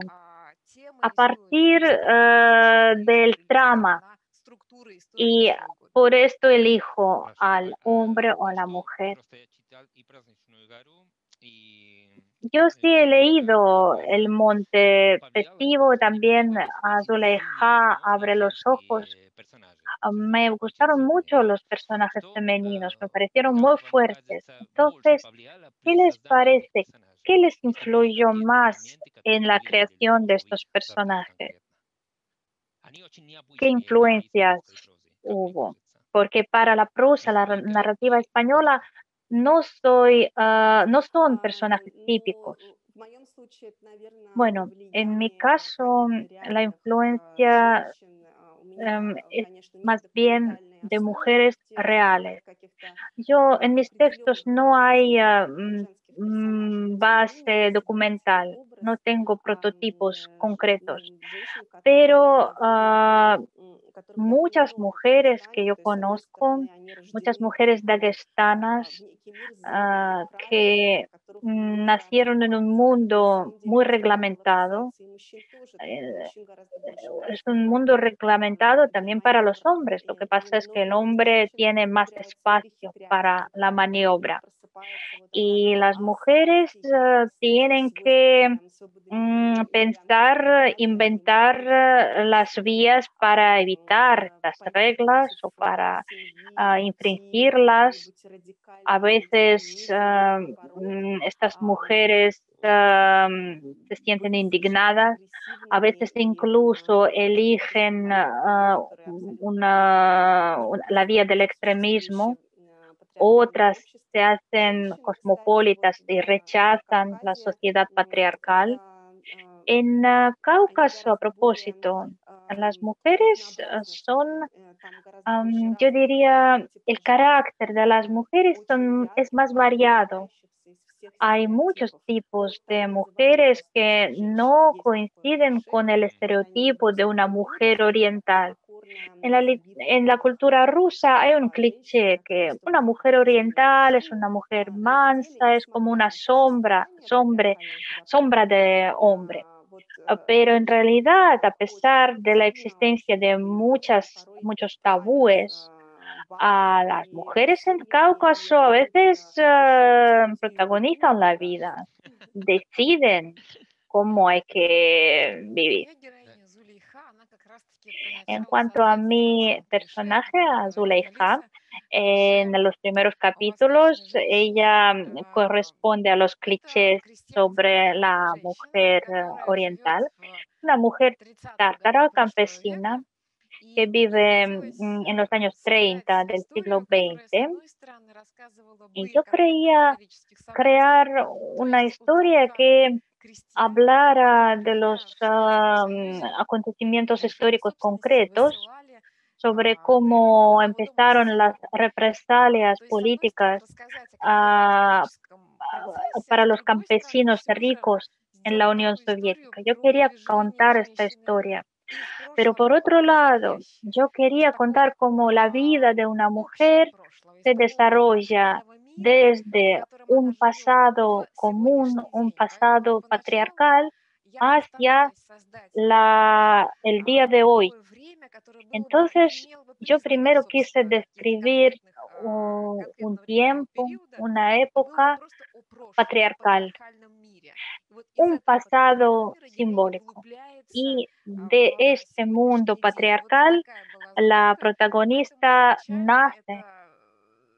a partir del trama. Y por esto elijo al hombre o a la mujer. Yo sí he leído El Monte Festivo, también Zuleija abre los ojos. Me gustaron mucho los personajes femeninos, me parecieron muy fuertes. Entonces, ¿qué les parece? ¿Qué les influyó más en la creación de estos personajes? ¿Qué influencias hubo? Porque para la prosa, la narrativa española, no son personajes típicos. Bueno, en mi caso, la influencia es más bien de mujeres reales. Yo en mis textos no hay base documental, no tengo prototipos concretos, pero muchas mujeres que yo conozco, muchas mujeres dagestanas que nacieron en un mundo muy reglamentado. eh, es un mundo reglamentado también para los hombres. Lo que pasa es que el hombre tiene más espacio para la maniobra y las mujeres tienen que pensar, inventar las vías para evitar las reglas o para infringirlas. A veces estas mujeres se sienten indignadas, a veces incluso eligen la vía del extremismo, otras se hacen cosmopolitas y rechazan la sociedad patriarcal. En Cáucaso, a propósito, las mujeres son, yo diría, el carácter de las mujeres es más variado. Hay muchos tipos de mujeres que no coinciden con el estereotipo de una mujer oriental. En la cultura rusa hay un cliché que una mujer oriental es una mujer mansa, es como una sombra de hombre. Pero en realidad, a pesar de la existencia de muchos tabúes, a las mujeres en Cáucaso a veces protagonizan la vida, deciden cómo hay que vivir. En cuanto a mi personaje, a Zuleika, en los primeros capítulos, ella corresponde a los clichés sobre la mujer oriental, una mujer tártara, campesina, que vive en los años 30 del siglo XX. Y yo creía crear una historia que hablara de los acontecimientos históricos concretos sobre cómo empezaron las represalias políticas ah, para los campesinos ricos en la Unión Soviética. Yo quería contar esta historia, pero por otro lado, yo quería contar cómo la vida de una mujer se desarrolla desde un pasado común, un pasado patriarcal, hacia el día de hoy. Entonces, yo primero quise describir un tiempo, una época patriarcal, un pasado simbólico. Y de este mundo patriarcal, la protagonista nace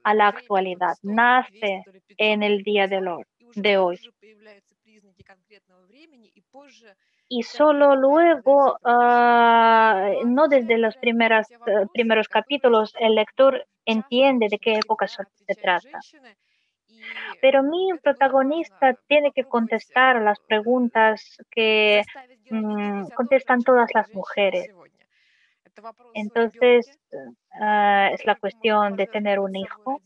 a la actualidad, nace en el día de hoy. Y solo luego, no desde los primeros capítulos, el lector entiende de qué época se trata. Pero mi protagonista tiene que contestar las preguntas que contestan todas las mujeres. Entonces, es la cuestión de tener un hijo.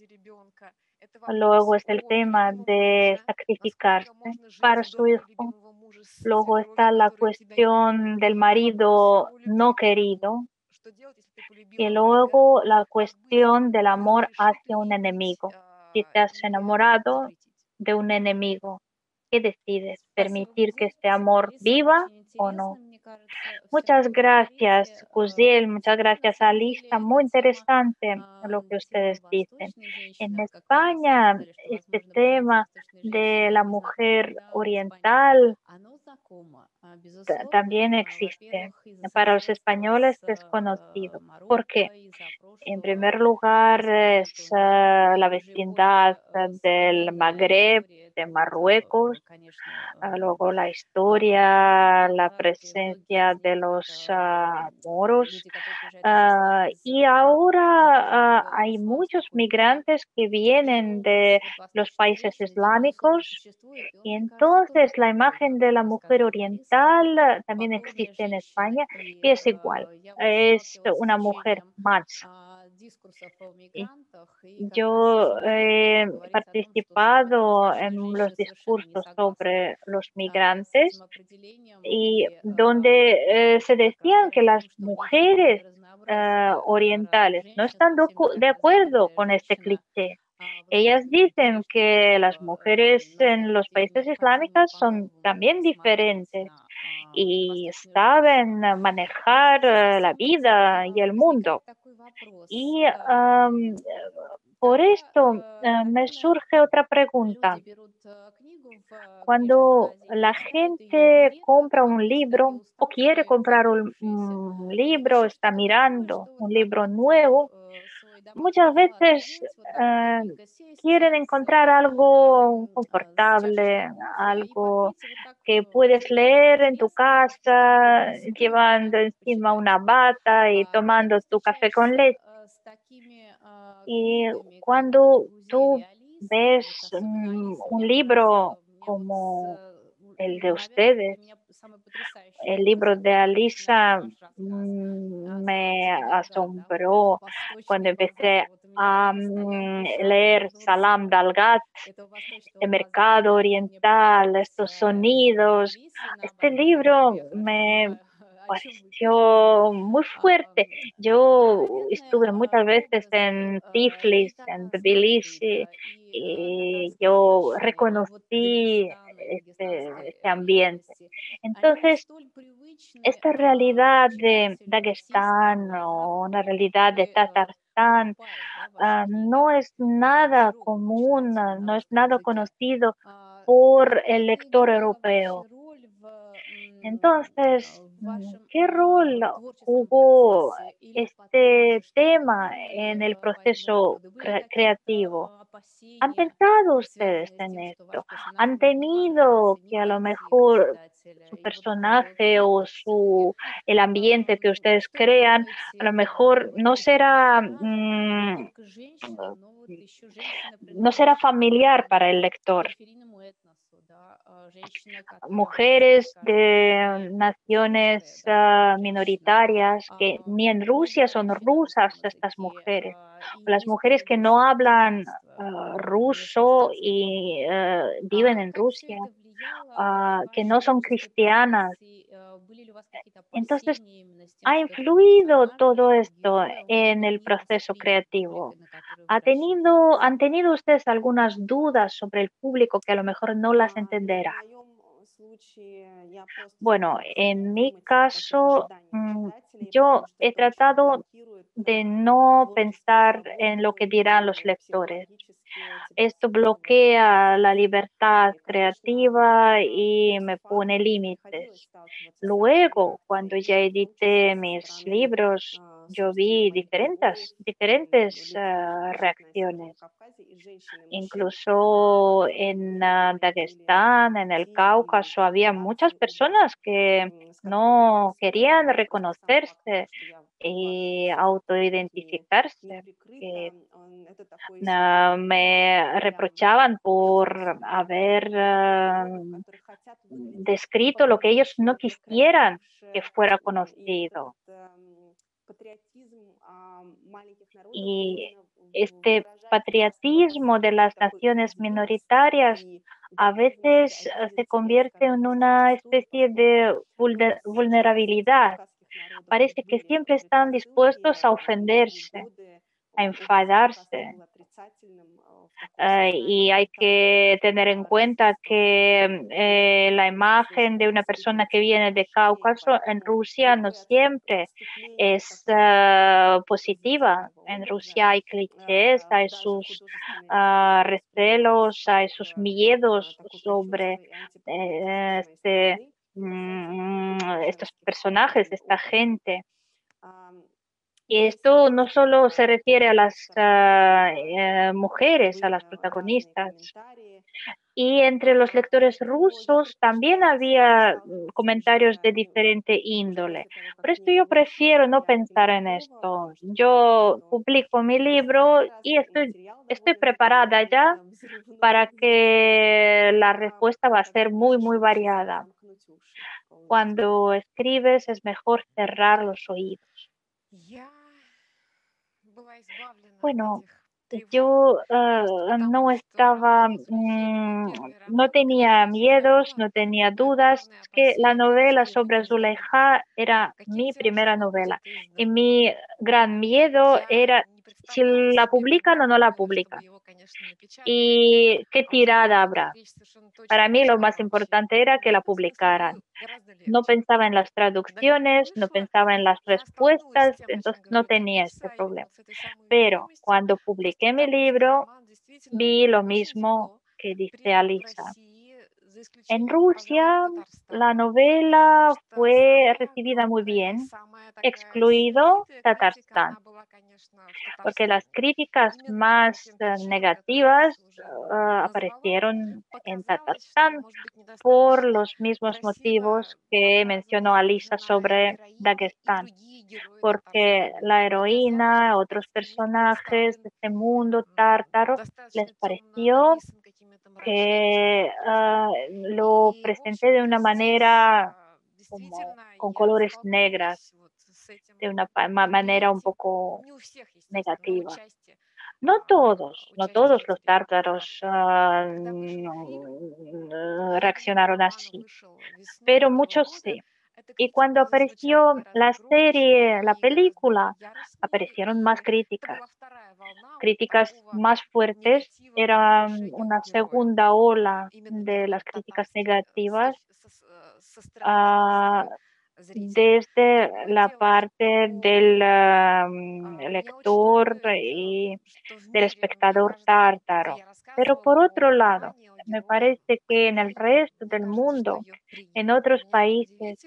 Luego es el tema de sacrificarse para su hijo. Luego está la cuestión del marido no querido. Y luego la cuestión del amor hacia un enemigo. Si te has enamorado de un enemigo, ¿qué decides? ¿Permitir que este amor viva o no? Muchas gracias, Guziel, muchas gracias, Alisa. Muy interesante lo que ustedes dicen. En España, este tema de la mujer oriental también existe. Para los españoles es conocido. ¿Por qué? En primer lugar, es la vecindad del Magreb, de Marruecos, luego la historia, la presencia de los moros. Y ahora hay muchos migrantes que vienen de los países islámicos y entonces la imagen de la mujer oriental también existe en España y es igual, es una mujer más. Yo he participado en los discursos sobre los migrantes y donde se decían que las mujeres orientales no están de acuerdo con este cliché. Ellas dicen que las mujeres en los países islámicos son también diferentes y saben manejar la vida y el mundo. Y por esto me surge otra pregunta. Cuando la gente compra un libro o quiere comprar un libro, está mirando un libro nuevo, muchas veces eh, quieren encontrar algo confortable, algo que puedes leer en tu casa, llevando encima una bata y tomando tu café con leche. Y cuando tú ves un libro como el de ustedes, el libro de Alisa me asombró cuando empecé a leer Salam Dalgat, el mercado oriental, estos sonidos. Este libro me pareció muy fuerte. Yo estuve muchas veces en Tiflis, en Tbilisi, y yo reconocí este ambiente. Entonces, esta realidad de Dagestán o una realidad de Tatarstán no es nada común, no es nada conocido por el lector europeo. Entonces, ¿qué rol jugó este tema en el proceso creativo? ¿Han pensado ustedes en esto? ¿Han temido que a lo mejor su personaje o el ambiente que ustedes crean, a lo mejor no será familiar para el lector? Mujeres de naciones minoritarias que ni en Rusia son rusas estas mujeres, o las mujeres que no hablan ruso y viven en Rusia, que no son cristianas. Entonces, ¿ha influido todo esto en el proceso creativo? ¿Han tenido ustedes algunas dudas sobre el público que a lo mejor no las entenderá? Bueno, en mi caso, yo he tratado de no pensar en lo que dirán los lectores. Esto bloquea la libertad creativa y me pone límites. Luego, cuando ya edité mis libros, yo vi diferentes reacciones. Incluso en Dagestán, en el Cáucaso, había muchas personas que no querían reconocerse y autoidentificarse, que me reprochaban por haber descrito lo que ellos no quisieran que fuera conocido. Y este patriotismo de las naciones minoritarias a veces se convierte en una especie de vulnerabilidad. Parece que siempre están dispuestos a ofenderse, a enfadarse. Y hay que tener en cuenta que la imagen de una persona que viene de Cáucaso en Rusia no siempre es positiva. En Rusia hay clichés, hay sus recelos, hay sus miedos sobre estos personajes, esta gente. Y esto no solo se refiere a las mujeres, a las protagonistas. Y entre los lectores rusos también había comentarios de diferente índole. Por esto yo prefiero no pensar en esto. Yo publico mi libro y estoy preparada ya para que la respuesta va a ser muy variada. Cuando escribes es mejor cerrar los oídos. Bueno, yo no tenía miedos, no tenía dudas. Es que la novela sobre Zuleika era mi primera novela y mi gran miedo era si la publican o no la publican y qué tirada habrá. Para mí lo más importante era que la publicaran. No pensaba en las traducciones, no pensaba en las respuestas, entonces no tenía este problema. Pero cuando publiqué mi libro, vi lo mismo que dice Alisa. En Rusia, la novela fue recibida muy bien, excluido Tatarstan, porque las críticas más negativas aparecieron en Tatarstan por los mismos motivos que mencionó Alisa sobre Dagestán, porque la heroína, otros personajes de este mundo tártaro, les pareció que lo presenté de una manera como con colores negras, de una manera un poco negativa. No todos los tártaros reaccionaron así, pero muchos sí. Y cuando apareció la serie, la película, aparecieron más críticas más fuertes. Era una segunda ola de las críticas negativas. desde la parte del lector y del espectador tártaro. Pero por otro lado, me parece que en el resto del mundo, en otros países,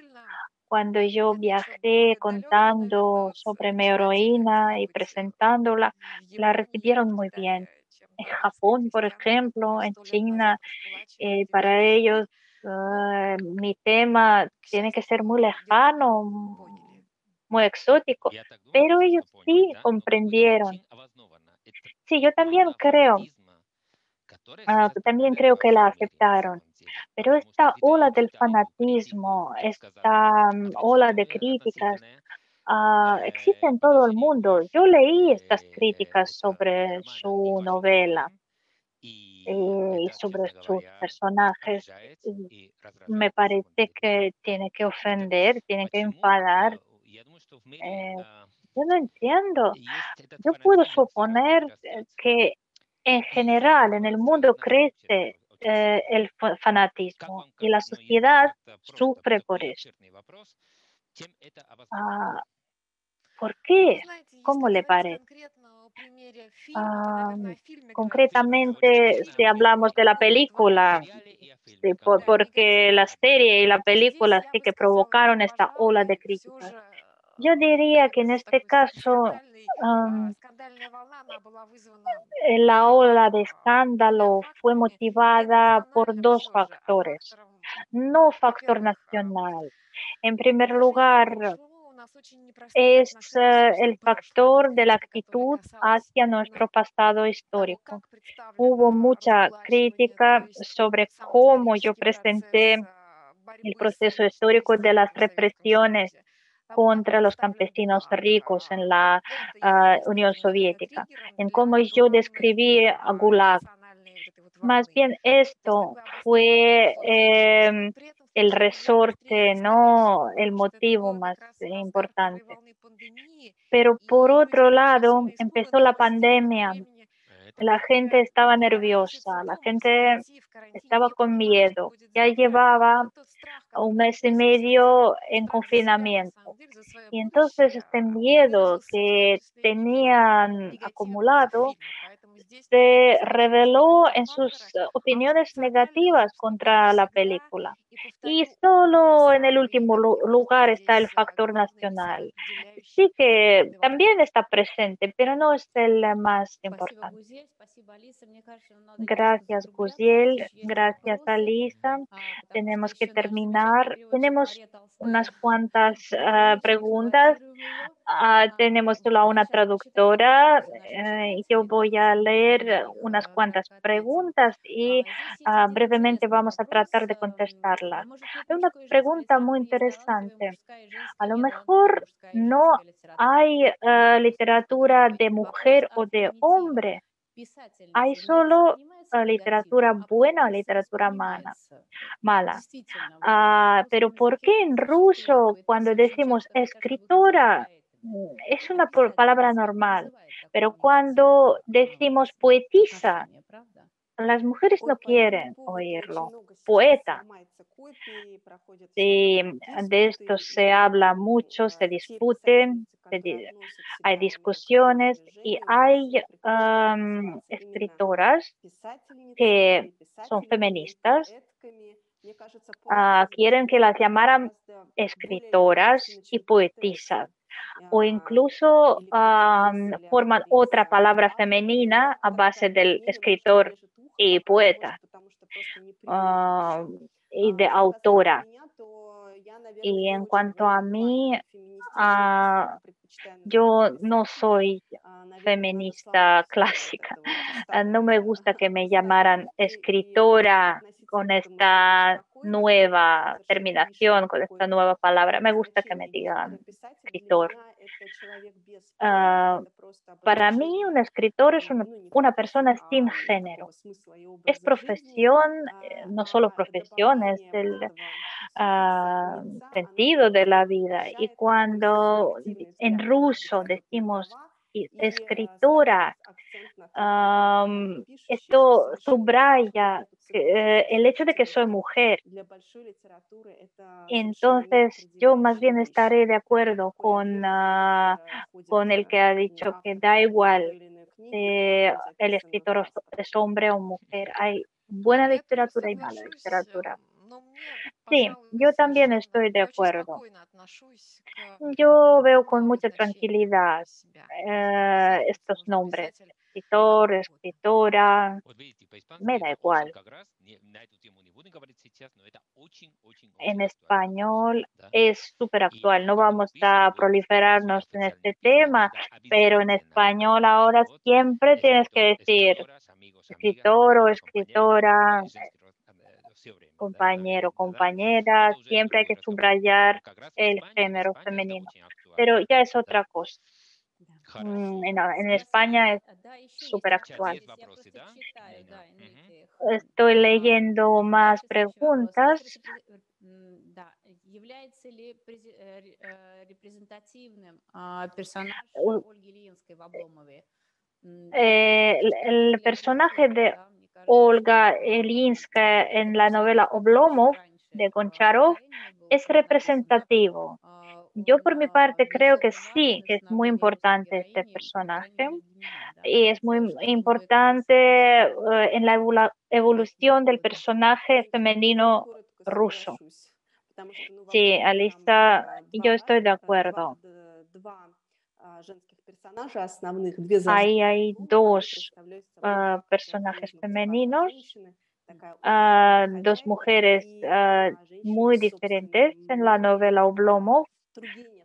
cuando yo viajé contando sobre mi heroína y presentándola, la recibieron muy bien. En Japón, por ejemplo, en China, para ellos mi tema tiene que ser muy lejano, muy exótico, pero ellos sí comprendieron. Sí, yo también creo que la aceptaron, pero esta ola del fanatismo, esta ola de críticas, existe en todo el mundo. Yo leí estas críticas sobre su novela y sobre sus personajes. Y me parece que tiene que ofender, tiene que enfadar. Eh, yo no entiendo. Yo puedo suponer que en general en el mundo crece el fanatismo y la sociedad sufre por eso. Ah, ¿Por qué? ¿Cómo le parece? Ah, Concretamente, si hablamos de la película, sí, porque la serie y la película sí que provocaron esta ola de críticas. Yo diría que en este caso am, la ola de escándalo fue motivada por dos factores, no factor nacional. En primer lugar, es el factor de la actitud hacia nuestro pasado histórico. Hubo mucha crítica sobre cómo yo presenté el proceso histórico de las represiones contra los campesinos ricos en la Unión Soviética, en cómo yo describí a Gulag. Más bien esto fue el resorte, no el motivo más importante. Pero por otro lado, empezó la pandemia, la gente estaba nerviosa, la gente estaba con miedo. Ya llevaba un mes y medio en confinamiento. Y entonces este miedo que tenían acumulado se reveló en sus opiniones negativas contra la película. Y solo en el último lugar está el factor nacional. Sí que también está presente, pero no es el más importante. Gracias, Guziel. Gracias, Alisa. Tenemos que terminar. Tenemos unas cuantas preguntas. Tenemos solo una traductora. Yo voy a leer unas cuantas preguntas y brevemente vamos a tratar de contestarlas. Hay una pregunta muy interesante. A lo mejor no hay literatura de mujer o de hombre, hay solo literatura buena o literatura mala. Pero ¿por qué en ruso cuando decimos escritora es una palabra normal? Pero cuando decimos poetisa, las mujeres no quieren oírlo. Poeta. Sí, de esto se habla mucho, se discute, hay discusiones y hay escritoras que son feministas, quieren que las llamaran escritoras y poetisas o incluso forman otra palabra femenina a base del escritor y poeta ah, y de autora. Y en cuanto a mí, ah, yo no soy feminista clásica. No me gusta que me llamaran escritora con esta nueva terminación, con esta nueva palabra. Me gusta que me digan escritor. Ah, para mí, un escritor es una persona sin género. Es profesión, no solo profesión, es el sentido de la vida. Y cuando en ruso decimos escritura. Esto subraya el hecho de que soy mujer. Entonces, yo más bien estaré de acuerdo con el que ha dicho que da igual el escritor es hombre o mujer. Hay buena literatura y mala literatura. Sí, yo también estoy de acuerdo. Yo veo con mucha tranquilidad estos nombres, escritor, escritora, me da igual. En español es súper actual. No vamos a proliferarnos en este tema, pero en español ahora siempre tienes que decir escritor o escritora, compañero, compañera, siempre hay que subrayar el género femenino. Pero ya es otra cosa. En España es súper actual. Estoy leyendo más preguntas. El personaje de Olga Elinska en la novela Oblomov de Goncharov es representativo. Yo por mi parte creo que sí, que es muy importante este personaje y es muy importante en la evolución del personaje femenino ruso. Sí, Alisa, yo estoy de acuerdo. Ahí hay dos personajes femeninos, dos mujeres muy diferentes en la novela Oblomov.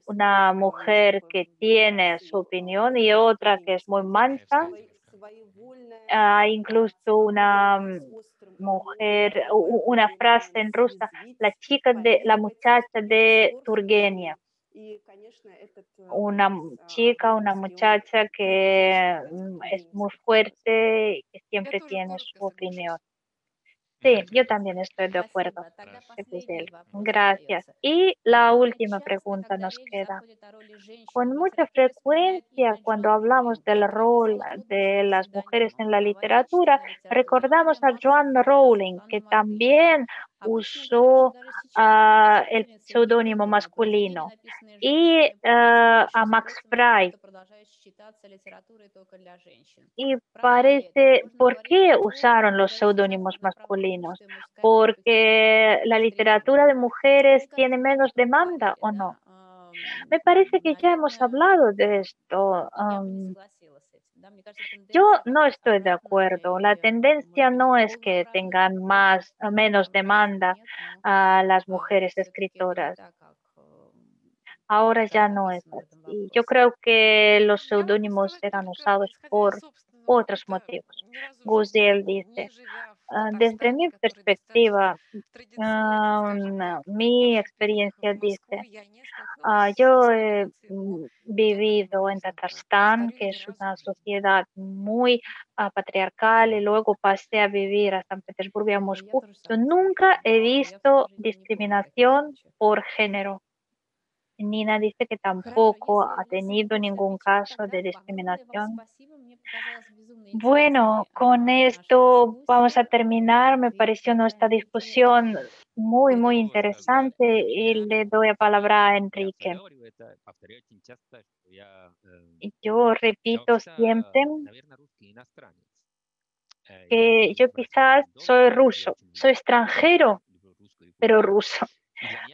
Una mujer que tiene su opinión y otra que es muy mansa. Incluso una mujer, una frase en rusa, la muchacha de Turgenia. Una chica, una muchacha que es muy fuerte y que siempre tiene su opinión. Sí, yo también estoy de acuerdo. Gracias. Y la última pregunta nos queda. Con mucha frecuencia, cuando hablamos del rol de las mujeres en la literatura, recordamos a Joanne Rowling, que también usó el seudónimo masculino, y a Max Fried. Y parece, ¿por qué usaron los seudónimos masculinos? ¿Porque la literatura de mujeres tiene menos demanda o no? Me parece que ya hemos hablado de esto. Yo no estoy de acuerdo. La tendencia no es que tengan más o menos demanda a las mujeres escritoras. Ahora ya no es así. Yo creo que los seudónimos eran usados por otros motivos. Guziel dice, desde mi perspectiva, mi experiencia dice, yo he vivido en Tatarstan, que es una sociedad muy patriarcal, y luego pasé a vivir a San Petersburgo y a Moscú. Yo nunca he visto discriminación por género. Nina dice que tampoco ha tenido ningún caso de discriminación. Bueno, con esto vamos a terminar. Me pareció nuestra discusión muy, muy interesante y le doy la palabra a Enrique. Yo repito siempre que yo quizás soy ruso, soy extranjero, pero ruso.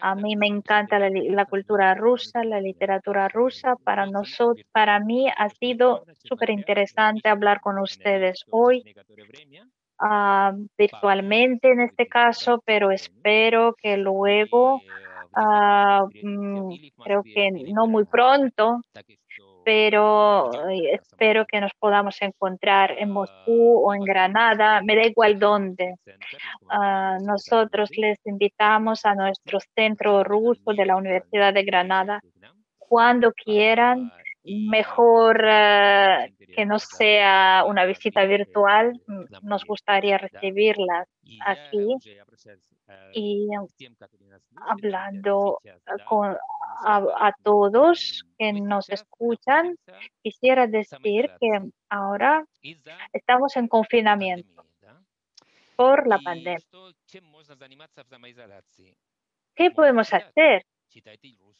A mí me encanta la cultura rusa, la literatura rusa. Para mí ha sido súper interesante hablar con ustedes hoy, virtualmente en este caso, pero espero que luego, creo que no muy pronto, pero espero que nos podamos encontrar en Moscú o en Granada, me da igual dónde. Nosotros les invitamos a nuestro centro ruso de la Universidad de Granada cuando quieran. Mejor que no sea una visita virtual, nos gustaría recibirlas. aquí y hablando a todos que nos escuchan, quisiera decir que ahora estamos en confinamiento por la pandemia. ¿Qué podemos hacer?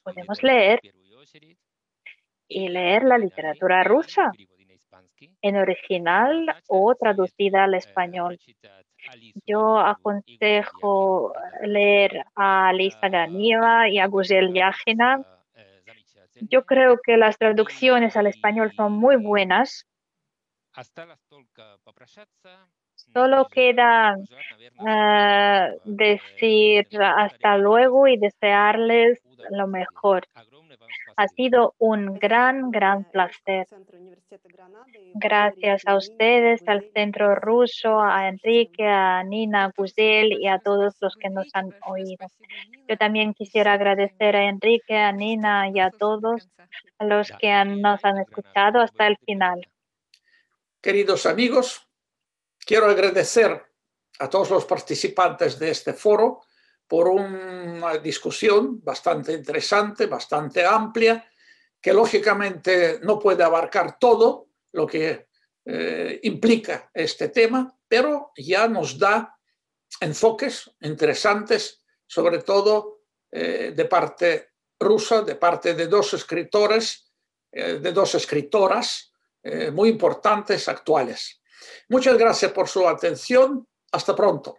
Podemos leer y leer la literatura rusa en original o traducida al español. Yo aconsejo leer a Lisa Ganieva y a Guzel Yagina. Yo creo que las traducciones al español son muy buenas. Solo queda decir hasta luego y desearles lo mejor. Ha sido un gran placer. Gracias a ustedes, al Centro Ruso, a Enrique, a Nina, a Guzel y a todos los que nos han oído. Yo también quisiera agradecer a Enrique, a Nina y a todos los que nos han escuchado hasta el final. Queridos amigos, quiero agradecer a todos los participantes de este foro por una discusión bastante interesante, bastante amplia, que lógicamente no puede abarcar todo lo que implica este tema, pero ya nos da enfoques interesantes, sobre todo de parte rusa, de parte de dos escritores, de dos escritoras muy importantes, actuales. Muchas gracias por su atención. Hasta pronto.